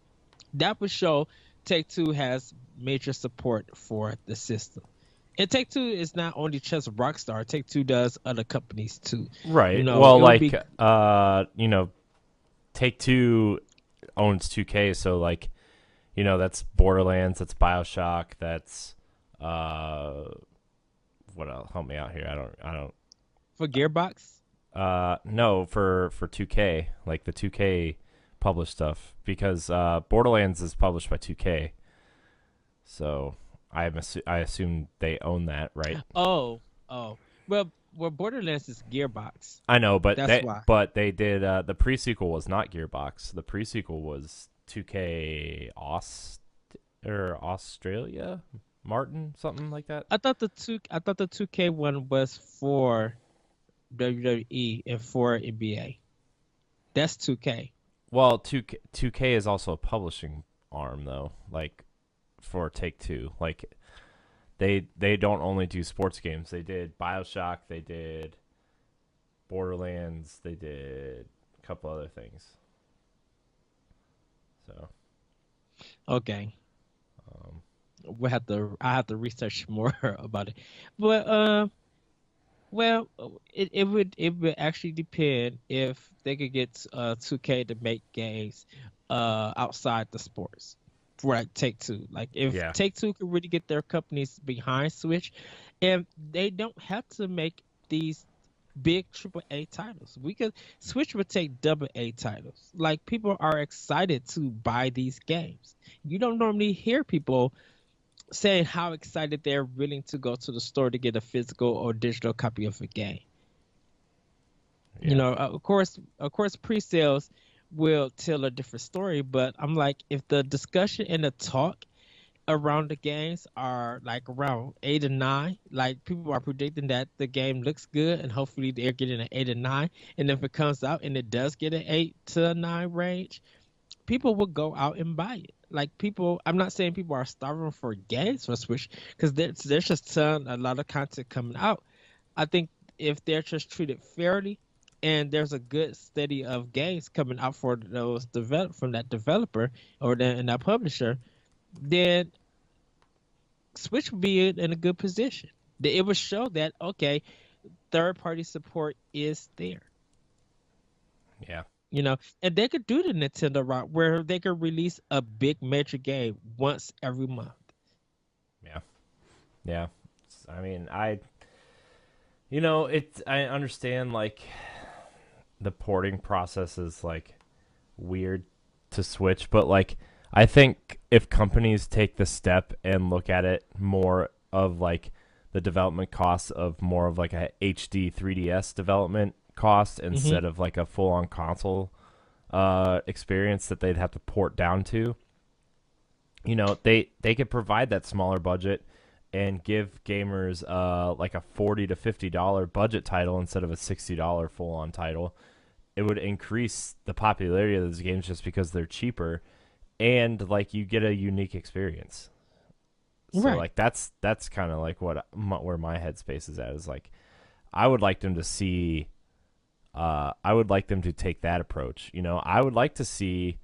That would show Take-Two has major support for the system. And Take-Two is not only just Rockstar. Take-Two does other companies too. Right. Well, like Take-Two owns 2K, so like, that's Borderlands, that's BioShock, that's what else? Help me out here. I don't. For Gearbox? No, for 2K, like the 2K published stuff, because Borderlands is published by 2K. So I assume they own that, right? Oh. Well, Borderlands is Gearbox. I know, but that's why. But they did the pre-sequel was not Gearbox. The pre-sequel was 2K Australia, Martin, something like that. I thought the 2K one was for WWE and for NBA. That's 2K. Well, 2K is also a publishing arm though, like for Take-Two. Like they don't only do sports games. They did BioShock, they did Borderlands, they did a couple other things. So okay. I have to research more about it. But well, it would actually depend if they could get 2K to make games outside the sports for like Take-Two. Like if Take-Two could really get their companies behind Switch, and they don't have to make these big AAA titles. Switch would take AA titles. Like people are excited to buy these games. You don't normally hear people saying how excited they're willing to go to the store to get a physical or digital copy of a game. Yeah. Of course, pre-sales will tell a different story, but I'm like, if the discussion and the talk around the games are like around 8 or 9, like people are predicting that the game looks good and hopefully they're getting an 8 or 9, and if it comes out and it does get an 8 to 9 range, people will go out and buy it. Like people, I'm not saying people are starving for games for Switch because there's just a lot of content coming out. I think if they're just treated fairly, and there's a good steady of games coming out for those develop from that developer or and that publisher, then Switch would be in a good position. It would show that okay, third party support is there. Yeah. And they could do the Nintendo route where they could release a big major game once every month. Yeah. Yeah. I mean, I understand like the porting process is like weird to Switch, but like I think if companies take the step and look at it more of like the development costs of more of like a HD 3DS development cost Hmm. instead of like a full on console experience that they'd have to port down to, they could provide that smaller budget and give gamers like a $40 to $50 budget title instead of a $60 full on title. It would increase the popularity of those games just because they're cheaper, and like you get a unique experience. So Right. like that's kind of like where my headspace is at, is like I would like them to see I would like them to take that approach. I would like to see,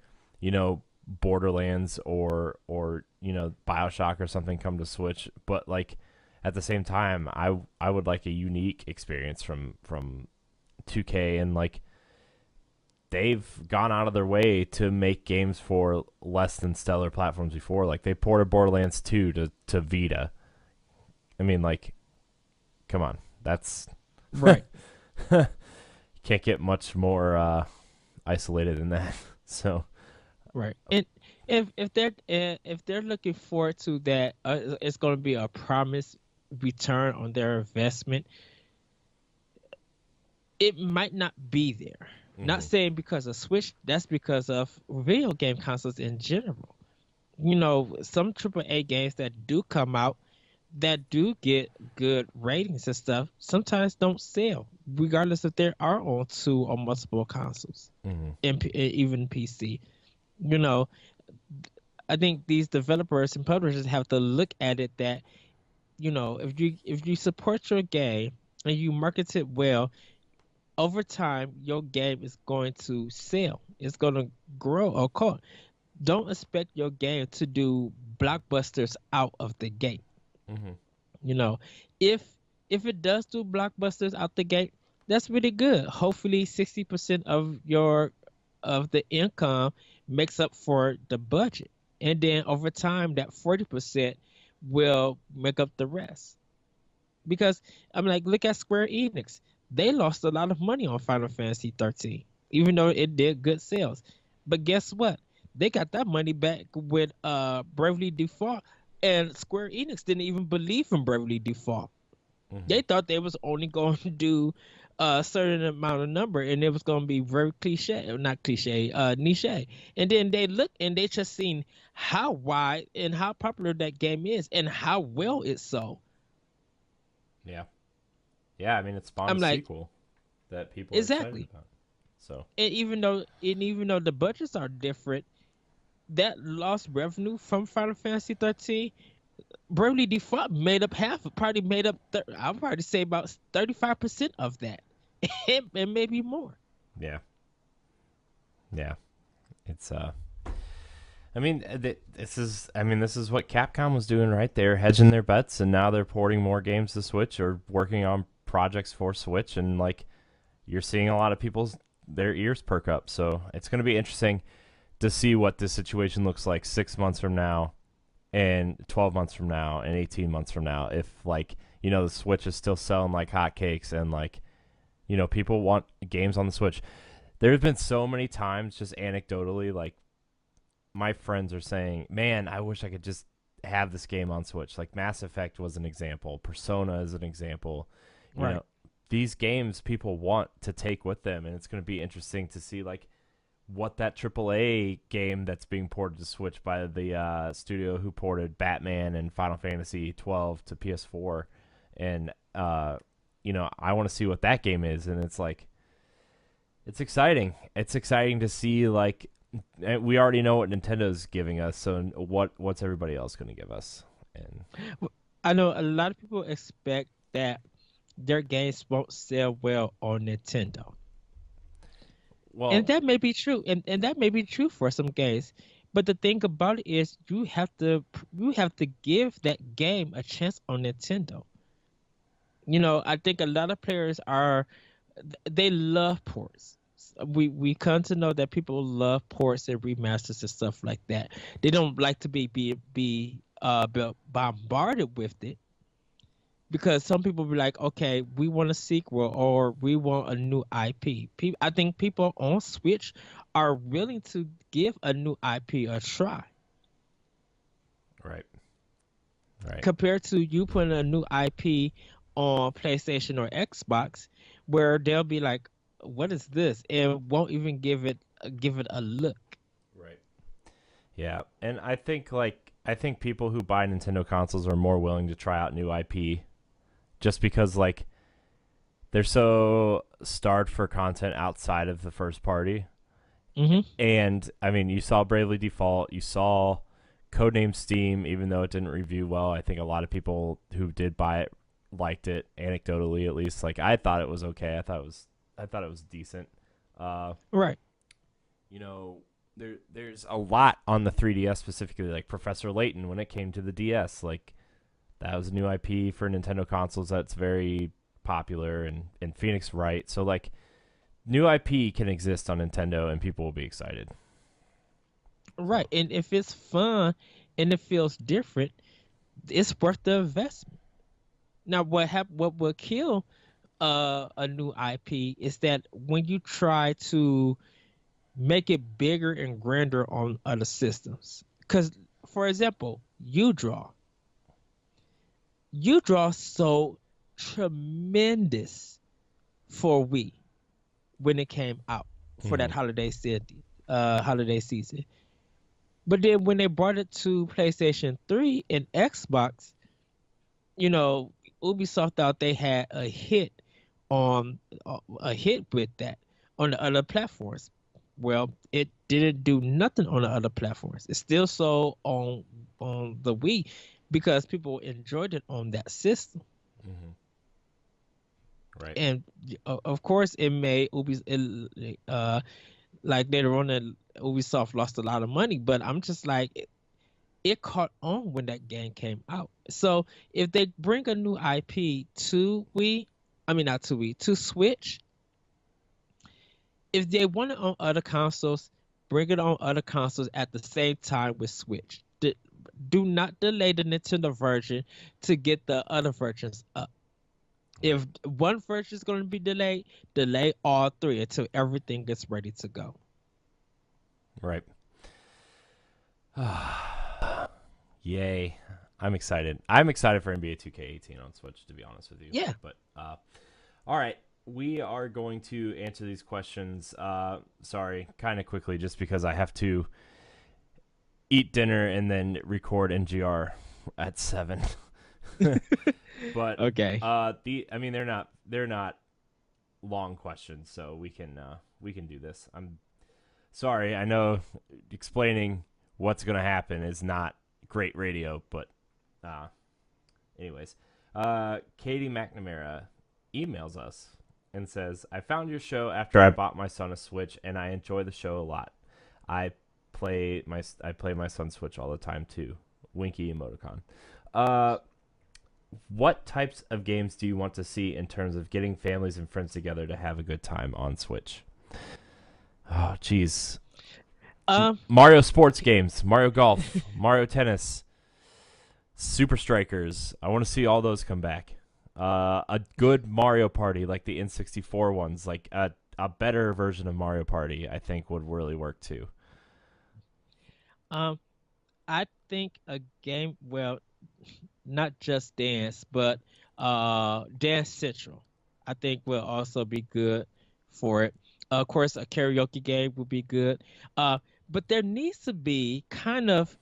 Borderlands or BioShock or something come to Switch, but like at the same time, I would like a unique experience from 2K, and like they've gone out of their way to make games for less than stellar platforms before. Like they ported Borderlands 2 to Vita. I mean, like, come on, that's Right. can't get much more isolated than that. So Right. And if they're looking forward to that, it's going to be a promised return on their investment. It might not be there. Not mhm. saying because of Switch, that's because of video game consoles in general. Some AAA games that do come out that do get good ratings and stuff sometimes don't sell, regardless if they are on two or multiple consoles, Mhm. and even PC. You know, I think these developers and publishers have to look at it that if you support your game and you market it well, over time your game is going to sell. It's going to grow or call. Don't expect your game to do blockbusters out of the gate. Mhm. You know, if it does do blockbusters out the gate, that's really good. Hopefully, 60% of the income makes up for the budget, and then over time, that 40% will make up the rest. Because I'm like, look at Square Enix. They lost a lot of money on Final Fantasy 13, even though it did good sales. But guess what? They got that money back with Bravely Default, and Square Enix didn't even believe in Bravely Default. Mhm. They thought they was only going to do a certain amount of number, and it was going to be very cliche, not cliche, niche. And then they look and they just seen how wide and how popular that game is and how well it's sold. Yeah. Yeah, I mean it spawned I'm a like, sequel that people are excited exactly. about. So, And even though the budgets are different, that lost revenue from Final Fantasy 13, Bravely Default made up half. Probably made up. I'll probably say about 35% of that, and maybe more. yeah. Yeah. It's I mean, this is what Capcom was doing right there, hedging their bets, and now they're porting more games to Switch or working on projects for Switch, and like you're seeing a lot of people's their ears perk up. So it's going to be interesting to see what this situation looks like 6 months from now, and 12 months from now, and 18 months from now. If like the Switch is still selling like hotcakes, and like people want games on the Switch. There's been so many times, just anecdotally, like my friends are saying, "Man, I wish I could just have this game on Switch." Like Mass Effect was an example, Persona is an example. You Right. know, these games people want to take with them, and it's going to be interesting to see like what that AAA game that's being ported to Switch by the studio who ported Batman and Final Fantasy 12 to PS4, and I want to see what that game is, and it's like it's exciting. It's exciting to see like and we already know what Nintendo's giving us. So what's everybody else going to give us? And I know a lot of people expect that their games won't sell well on Nintendo. well, And that may be true, and that may be true for some games. But the thing about it is you have to give that game a chance on Nintendo. I think a lot of players they love ports. We come to know that people love ports and remasters and stuff like that. They don't like to be bombarded with it because some people be like, okay, we want a sequel or we want a new IP. I think people on Switch are willing to give a new IP a try right, right, compared to you putting a new IP on PlayStation or Xbox, where they'll be like, "What is this?" and won't even give it a look. right. Yeah, and I think people who buy Nintendo consoles are more willing to try out new IP, just because they're so starved for content outside of the first party. Hmm. And I mean, you saw Bravely Default, you saw Codename Steam, even though it didn't review well. I think a lot of people who did buy it liked it, anecdotally at least. Like I thought it was okay. I thought it was decent. Uh, Right. there's a lot on the 3DS specifically, like Professor Layton when it came to the DS. Like that was a new IP for Nintendo consoles that's very popular, and Phoenix Wright. So like new IP can exist on Nintendo and people will be excited. Right. And if it's fun and it feels different, it's worth the investment. Now, what will kill a new IP is that when you try to make it bigger and grander on other systems. Because, for example, U Draw sold tremendous for Wii when it came out for that Mhm. holiday season. But then when they brought it to PlayStation 3 and Xbox, you know, Ubisoft thought they had on a hit with that on the other platforms. Well, it didn't do nothing on the other platforms. It still sold on the Wii because people enjoyed it on that system. Mhm. Right. And of course, it made like later on that Ubisoft lost a lot of money. But I'm just like, it caught on when that game came out. So if they bring a new IP to Wii, I mean not to Wii, to Switch, if they want it on other consoles, bring it on other consoles at the same time with Switch. Do not delay the Nintendo version to get the other versions up. Right. If one version is going to be delayed, delay all three until everything gets ready to go. Right. Yay. I'm excited. I'm excited for NBA 2K18 on Switch, to be honest with you. Yeah. But all right, we are going to answer these questions. Sorry, kind of quickly, just because I have to eat dinner and then record NGR at 7. But Okay. I mean they're not long questions, so we can do this. I'm sorry. I know explaining what's going to happen is not great radio, but anyways, Katie McNamara emails us and says, "I found your show after I bought my son a Switch, and I enjoy the show a lot. I play my son's Switch all the time too. Winky emoticon. What types of games do you want to see in terms of getting families and friends together to have a good time on Switch?" Oh, jeez. Um. Mario sports games, Mario Golf, Mario Tennis, Super Strikers. I want to see all those come back. A good Mario Party, like the N64 ones, like a better version of Mario Party, I think would really work too. Um. I think a game. Well, not just dance, but Dance Central. I think will also be good for it. Of course, a karaoke game would be good. Uh, but there needs to be kind of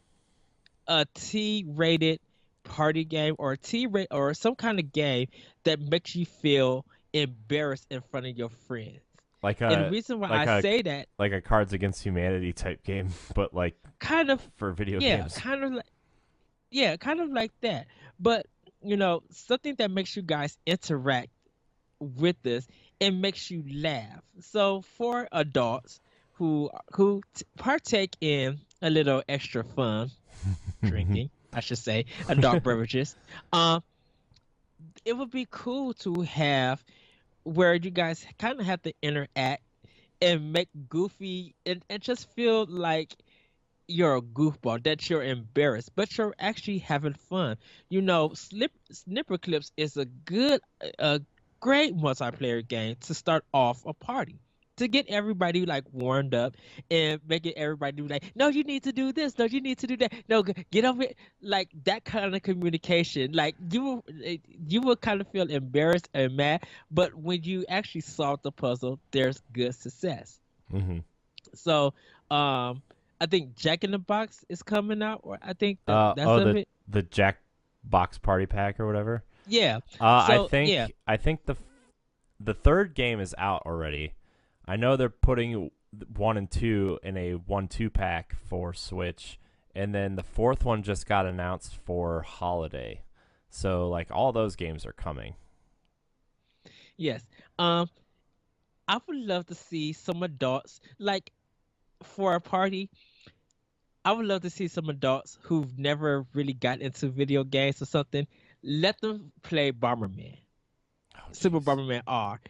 a T-rated party game or a T-rate or some kind of game that makes you feel embarrassed in front of your friends. like And the a reason why like I a say that, like a Cards Against Humanity type game, but like kind of, for video yeah, games. kind of like that. But something that makes you guys interact with this, it makes you laugh. So for adults who partake in a little extra fun drinking, I should say, adult beverages, um, it would be cool to have where you guys kind of have to interact and make goofy and just feel like you're a goofball, that you're embarrassed, but you're actually having fun. Snipper Clips is a great multiplayer game to start off a party. To get everybody like warmed up and making everybody like, no, you need to do this, no, you need to do that, no, get over it, like that kind of communication. Like you will kind of feel embarrassed and mad, but when you actually solve the puzzle, there's good success. Mm-hmm. So, I think Jack in the Box is coming out, or I think that's Oh, of it. the Jack Box Party Pack or whatever. Yeah. I So yeah, think the third game is out already. I know they're putting 1 and 2 in a 1-2 pack for Switch, and then the fourth one just got announced for holiday. So like all those games are coming. yes. I would love to see some adults like for a party. I would love to see some adults who've never really got into video games or something. Let them play Bomberman, Oh, Super jeez. Bomberman R,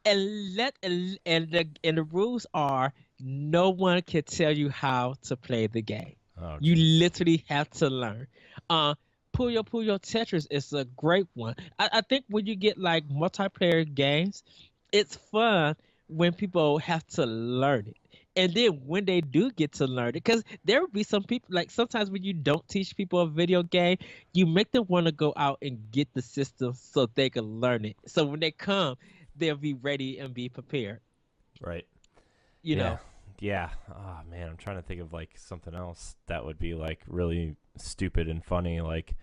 and the rules are no one can tell you how to play the game. Oh, You jeez. literally have to learn. Uh, Puyo Tetris is a great one. I think when you get like multiplayer games, it's fun when people have to learn it. And then when they do get to learn it, because there will be some people, like sometimes when you don't teach people a video game, you make them want to go out and get the system so they can learn it. So when they come, they'll be ready and be prepared. Right. You Yeah. know, Yeah. Oh man, I'm trying to think of like something else that would be like really stupid and funny. Like,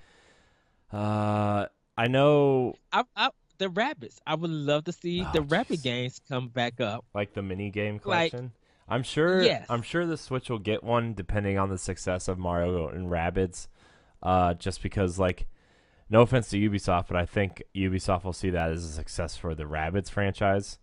I know the rabbits. I would love to see Oh the rabbit jeez. games come back up. Like the mini game Like, collection. I'm sure yes. I'm sure the Switch will get one depending on the success of Mario and Rabbids. Just because like no offense to Ubisoft, but I think Ubisoft will see that as a success for the Rabbids franchise.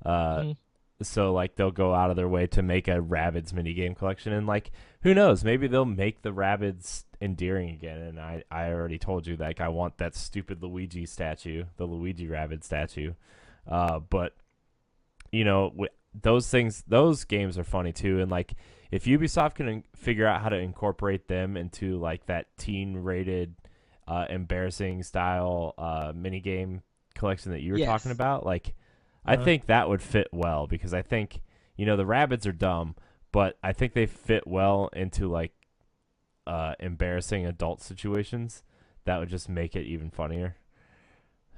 Uh Mhm. so like they'll go out of their way to make a Rabbids minigame collection, and like who knows, maybe they'll make the Rabbids endearing again. And I already told you like I want that stupid Luigi statue, the Luigi Rabbid statue. But you know those games are funny too, and like if Ubisoft can figure out how to incorporate them into like that teen rated embarrassing style mini game collection that you were talking Yes. about, like I Uh-huh. think that would fit well, because I think the rabbits are dumb, but I think they fit well into like embarrassing adult situations that would just make it even funnier,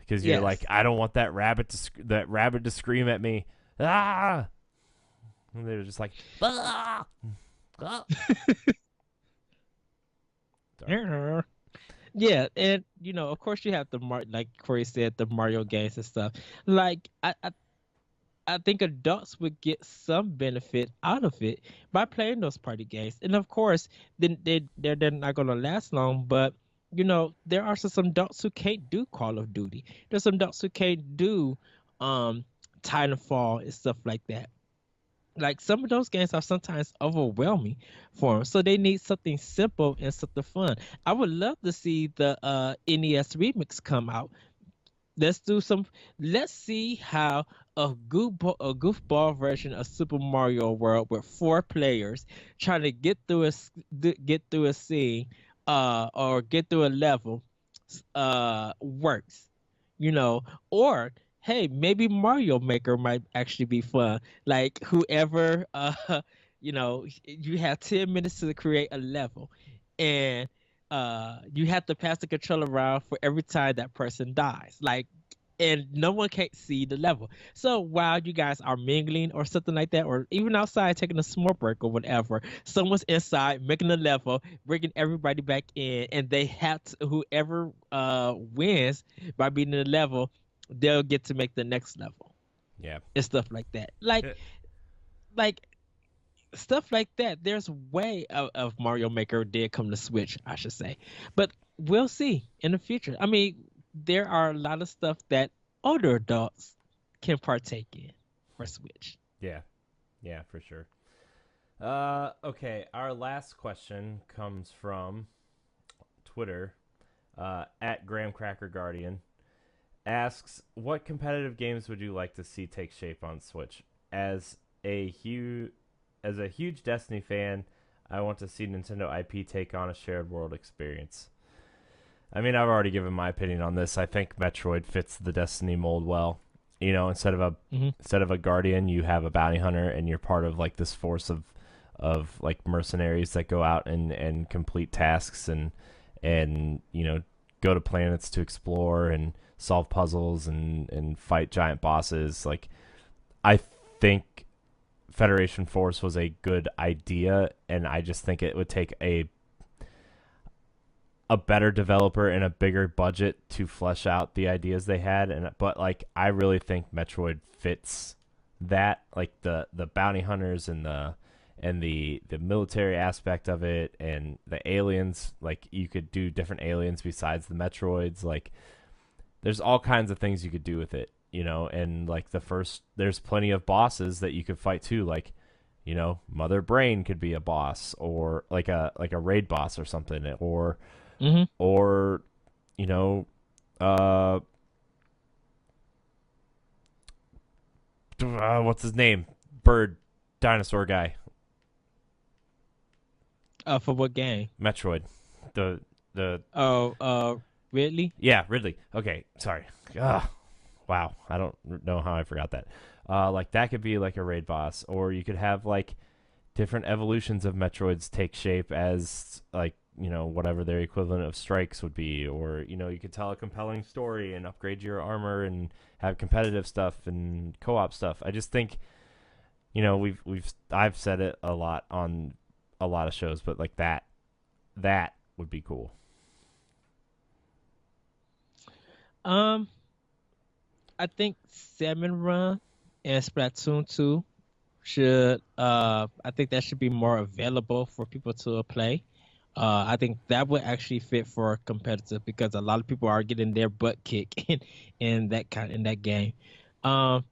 because you're like, Yes. I don't want that rabbit to scream at me, ah, and they're just like, ah, ah. Sorry. Yeah, and of course you have like Corey said, the Mario games and stuff. Like I think adults would get some benefit out of it by playing those party games. And of course, then they're not gonna last long, but there are some adults who can't do Call of Duty. There's some adults who can't do um Titanfall and stuff like that. Like some of those games are sometimes overwhelming for them, so they need something simple and something fun. I would love to see the NES remix come out. Let's do some. Let's see how a goofball version of Super Mario World with 4 players trying to get through a scene, or get through a level, works. You know, or hey, maybe Mario Maker might actually be fun. Like whoever, you have 10 minutes to create a level, and you have to pass the controller around for every time that person dies. Like, and no one can see the level. So while you guys are mingling or something like that, or even outside taking a smoke break or whatever, someone's inside making a level, bringing everybody back in, and they have to, whoever wins by beating the level, they'll get to make the next level. Yeah. and stuff like that. Yeah. Like stuff like that. There's way of Mario Maker did come to Switch, I should say, but we'll see in the future. I mean, there are a lot of stuff that older adults can partake in for Switch. Yeah. Yeah, for sure. Okay, our last question comes from Twitter, at Graham Cracker Guardian. Asks, what competitive games would you like to see take shape on Switch? As a huge Destiny fan, I want to see Nintendo IP take on a shared world experience. I mean, I've already given my opinion on this. I think Metroid fits the Destiny mold well. You know, instead of a guardian, you have a bounty hunter, and you're part of like this force of like mercenaries that go out and complete tasks and you know, go to planets to explore and solve puzzles and fight giant bosses. Like, I think Federation Force was a good idea, and I just think it would take a better developer and a bigger budget to flesh out the ideas they had. But like, I really think Metroid fits that, like the bounty hunters and the military aspect of it, and the aliens. Like, you could do different aliens besides the Metroids. Like, there's all kinds of things you could do with it, you know. And like, there's plenty of bosses that you could fight too. Like, you know, Mother Brain could be a boss, or like a raid boss or something, or you know, what's his name? Bird dinosaur guy. For what game? Metroid. The Ridley? Yeah, Ridley. Okay, sorry. Ugh. Wow, I don't know how I forgot that. Like, that could be like a raid boss, or you could have like different evolutions of Metroids take shape as, like, you know, whatever their equivalent of strikes would be, or, you know, you could tell a compelling story and upgrade your armor and have competitive stuff and co-op stuff. I just think, you know, I've said it a lot on a lot of shows, but like that would be cool. I think Salmon Run and Splatoon 2 should I think that should be more available for people to play. I think that would actually fit for competitive because a lot of people are getting their butt kicked in that game. Um,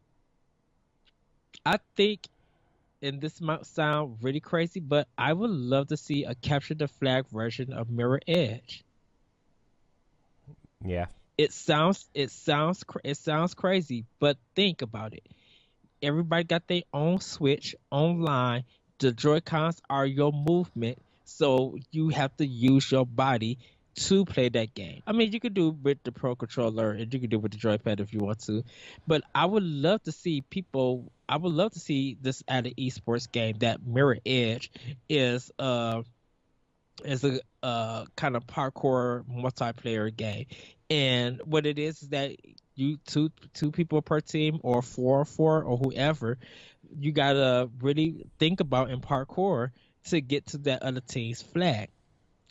I think, and this might sound really crazy, but I would love to see a capture the flag version of Mirror Edge. Yeah. It sounds crazy, but think about it. Everybody got their own Switch online. The Joy Cons are your movement, so you have to use your body to play that game. I mean, you could do with the Pro Controller and you could do with the joypad if you want to, but I would love to see people. I would love to see this at an esports game. That Mirror Edge is uh is a kind of parkour multiplayer game, and what it is that you two people per team or four or whoever, you gotta really think about in parkour to get to that other team's flag,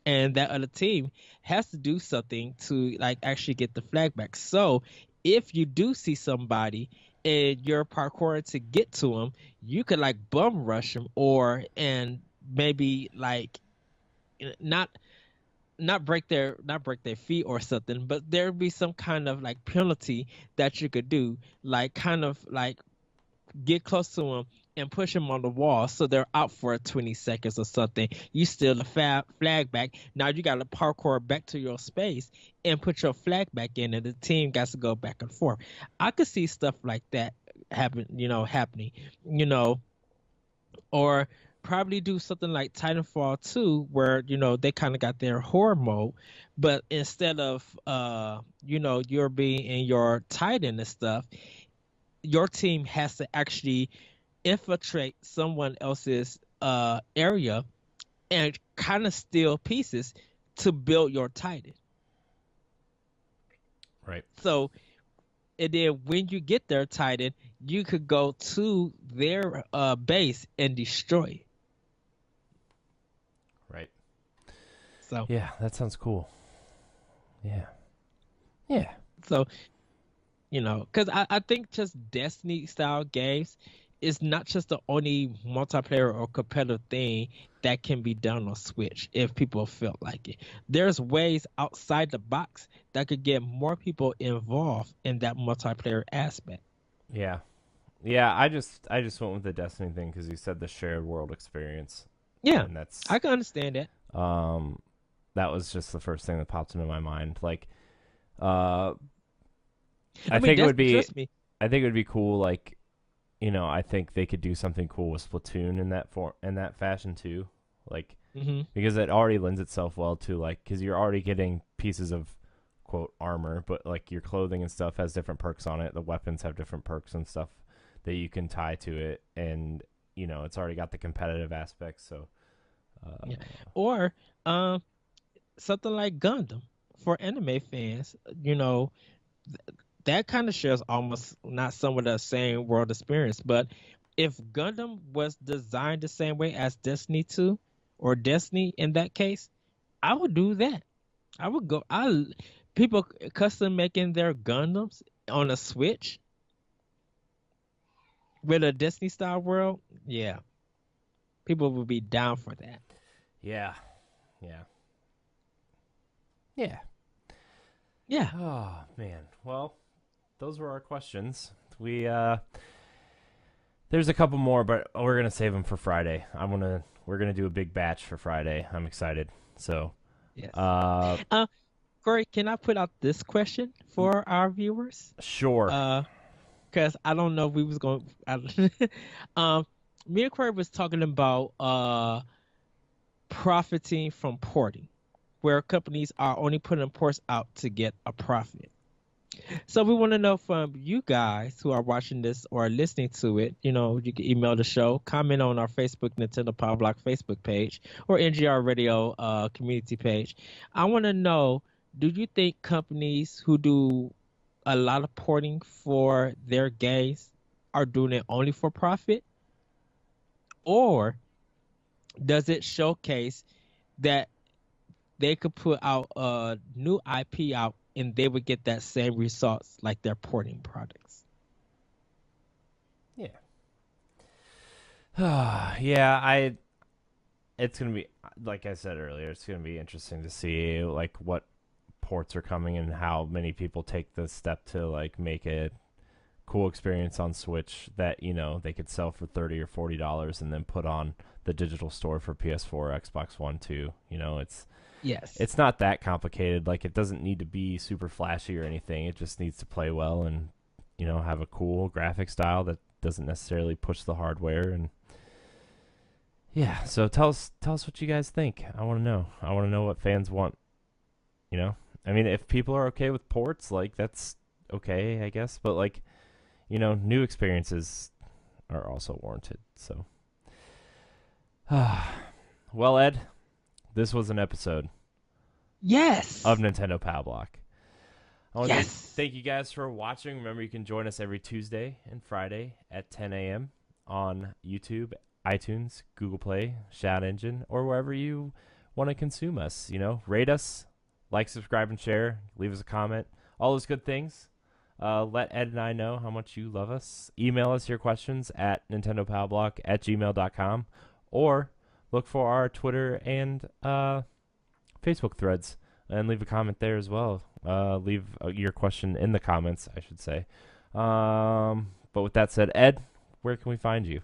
and that other team has to do something to like actually get the flag back. So if you do see somebody and you're parkouring to get to them, you could like bum rush them or and maybe like not not break their feet or something, but there'd be some kind of like penalty that you could do, like kind of like get close to them and push them on the wall so they're out for 20 seconds or something. You steal the flag back. Now you got to parkour back to your space and put your flag back in, and the team got to go back and forth. I could see stuff like that happening, you know, or probably do something like Titanfall 2 where they kind of got their horror mode, but instead of you're being in your Titan and stuff, your team has to actually infiltrate someone else's area and kind of steal pieces to build your Titan. Right. So, and then when you get their Titan, you could go to their base and destroy it. Right. So yeah, that sounds cool. Yeah. Yeah. So Because I think just Destiny style games is not just the only multiplayer or competitive thing that can be done on Switch if people feel like it. There's ways outside the box that could get more people involved in that multiplayer aspect. Yeah. Yeah, I just went with the Destiny thing because you said the shared world experience, Yeah, and that's I can understand that. um that was just the first thing that popped into my mind. Like, uh, I I mean, think it that's would be trust me. I think it would be cool. Like, I think they could do something cool with Splatoon in that fashion too. Like, Hmm. because it already lends itself well to, like, because you're already getting pieces of quote armor, but like your clothing and stuff has different perks on it. The weapons have different perks and stuff that you can tie to it, and it's already got the competitive aspect. So, Yeah, uh, or um, something like Gundam for anime fans. You know, that kind of shares almost not some of the same world experience, but if Gundam was designed the same way as Destiny 2 or Destiny in that case, I would do that. I would go I People custom making their Gundams on a Switch with a Destiny style world, yeah, people would be down for that. yeah, yeah, yeah. Yeah. Oh man. Well, those were our questions. We there's a couple more, but we're gonna save them for Friday. We're gonna do a big batch for Friday. I'm excited. So, Yes. uh, Uh Corey, can I put out this question for our viewers? sure. Uh because I don't know if we was going um me and Corey was talking about profiting from porting, where companies are only putting ports out to get a profit. So we want to know from you guys who are watching this or listening to it. You can email the show, comment on our Facebook Nintendo Power Block Facebook page or NGR Radio community page. I want to know: do you think companies who do a lot of porting for their games are doing it only for profit, or does it showcase that they could put out a new IP out and they would get that same results like their porting products? Yeah. Yeah. It's gonna be, like I said earlier. It's gonna be interesting to see like what ports are coming and how many people take the step to like make a cool experience on Switch that they could sell for $30 or $40 and then put on the digital store for PS4, Xbox One too. Yes. It's not that complicated. Like, it doesn't need to be super flashy or anything. It just needs to play well and have a cool graphic style that doesn't necessarily push the hardware. And yeah, so tell us what you guys think. I want to know. I want to know what fans want. I mean, if people are okay with ports, like, that's okay, I guess. But like, new experiences are also warranted. So, well, Ed, this was an episode Yes. of Nintendo Pow Block. I want to Yes. thank you guys for watching. Remember, you can join us every Tuesday and Friday at 10 a.m. on YouTube, iTunes, Google Play, Shout Engine, or wherever you want to consume us. Rate us, like, subscribe, and share. Leave us a comment. All those good things. Let Ed and I know how much you love us. Email us your questions at nintendopowblock@gmail.com, or look for our Twitter and Facebook threads and leave a comment there as well. Leave your question in the comments, I should say. But with that said, Ed, where can we find you?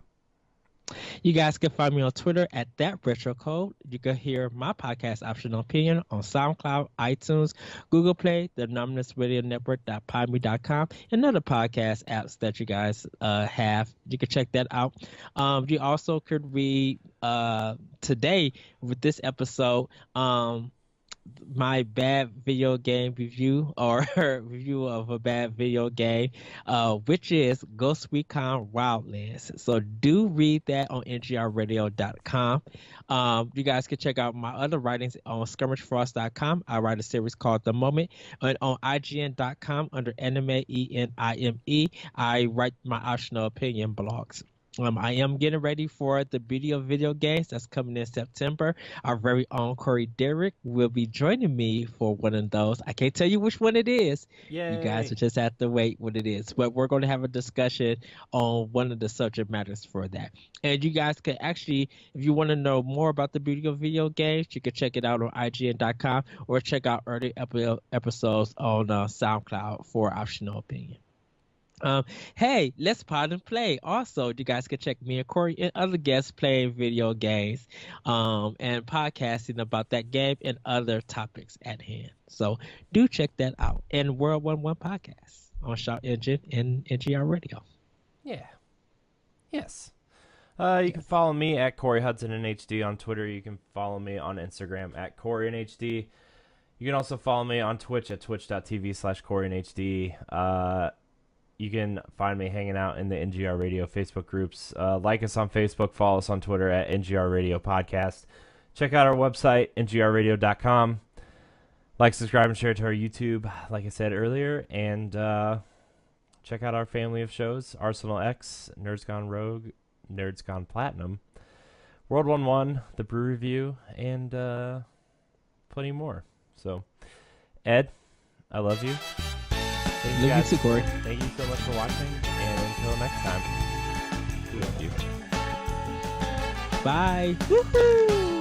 You guys can find me on Twitter at that retro code. You can hear my podcast Optional Opinion on SoundCloud, iTunes, Google Play, the Numbness Radio Network.podme.com, and other podcast apps that you guys have. You can check that out. You also could read today with this episode my bad video game review or review of a bad video game, which is Ghost Recon Wildlands. So do read that on ngrradio.com. You guys can check out my other writings on skirmishfrost.com. I write a series called The Moment, and on IGN.com under Anime ENIME. I write my optional opinion blogs. I am getting ready for the beauty of video games that's coming in September. Our very own Corey Dirrig will be joining me for one of those. I can't tell you which one it is. You guys Yay. will just have to wait what it is. But we're going to have a discussion on one of the subject matters for that. And you guys can actually, if you want to know more about the beauty of video games, you can check it out on IGN.com or check out early episodes on SoundCloud for optional opinion. Hey, let's pod and play. Also, you guys can check me and Corey and other guests playing video games, and podcasting about that game and other topics at hand. So do check that out. And World 1-1 podcast on Shout Engine and NGR Radio. Yeah. Yes. You can follow me at Corey Hudson in HD on Twitter. You can follow me on Instagram at Corey in HD. You can also follow me on Twitch at twitch.tv/Corey in HD. You can find me hanging out in the NGR Radio Facebook groups. Like us on Facebook. Follow us on Twitter at NGR Radio Podcast. Check out our website, ngrradio.com. Like, subscribe, and share to our YouTube, like I said earlier. And check out our family of shows, Arsenal X, Nerds Gone Rogue, Nerds Gone Platinum, World 1-1, The Brew Review, and plenty more. So, Ed, I love you. Love you too, Corey. Thank you so much for watching, and until next time, we love you. Bye. Woohoo!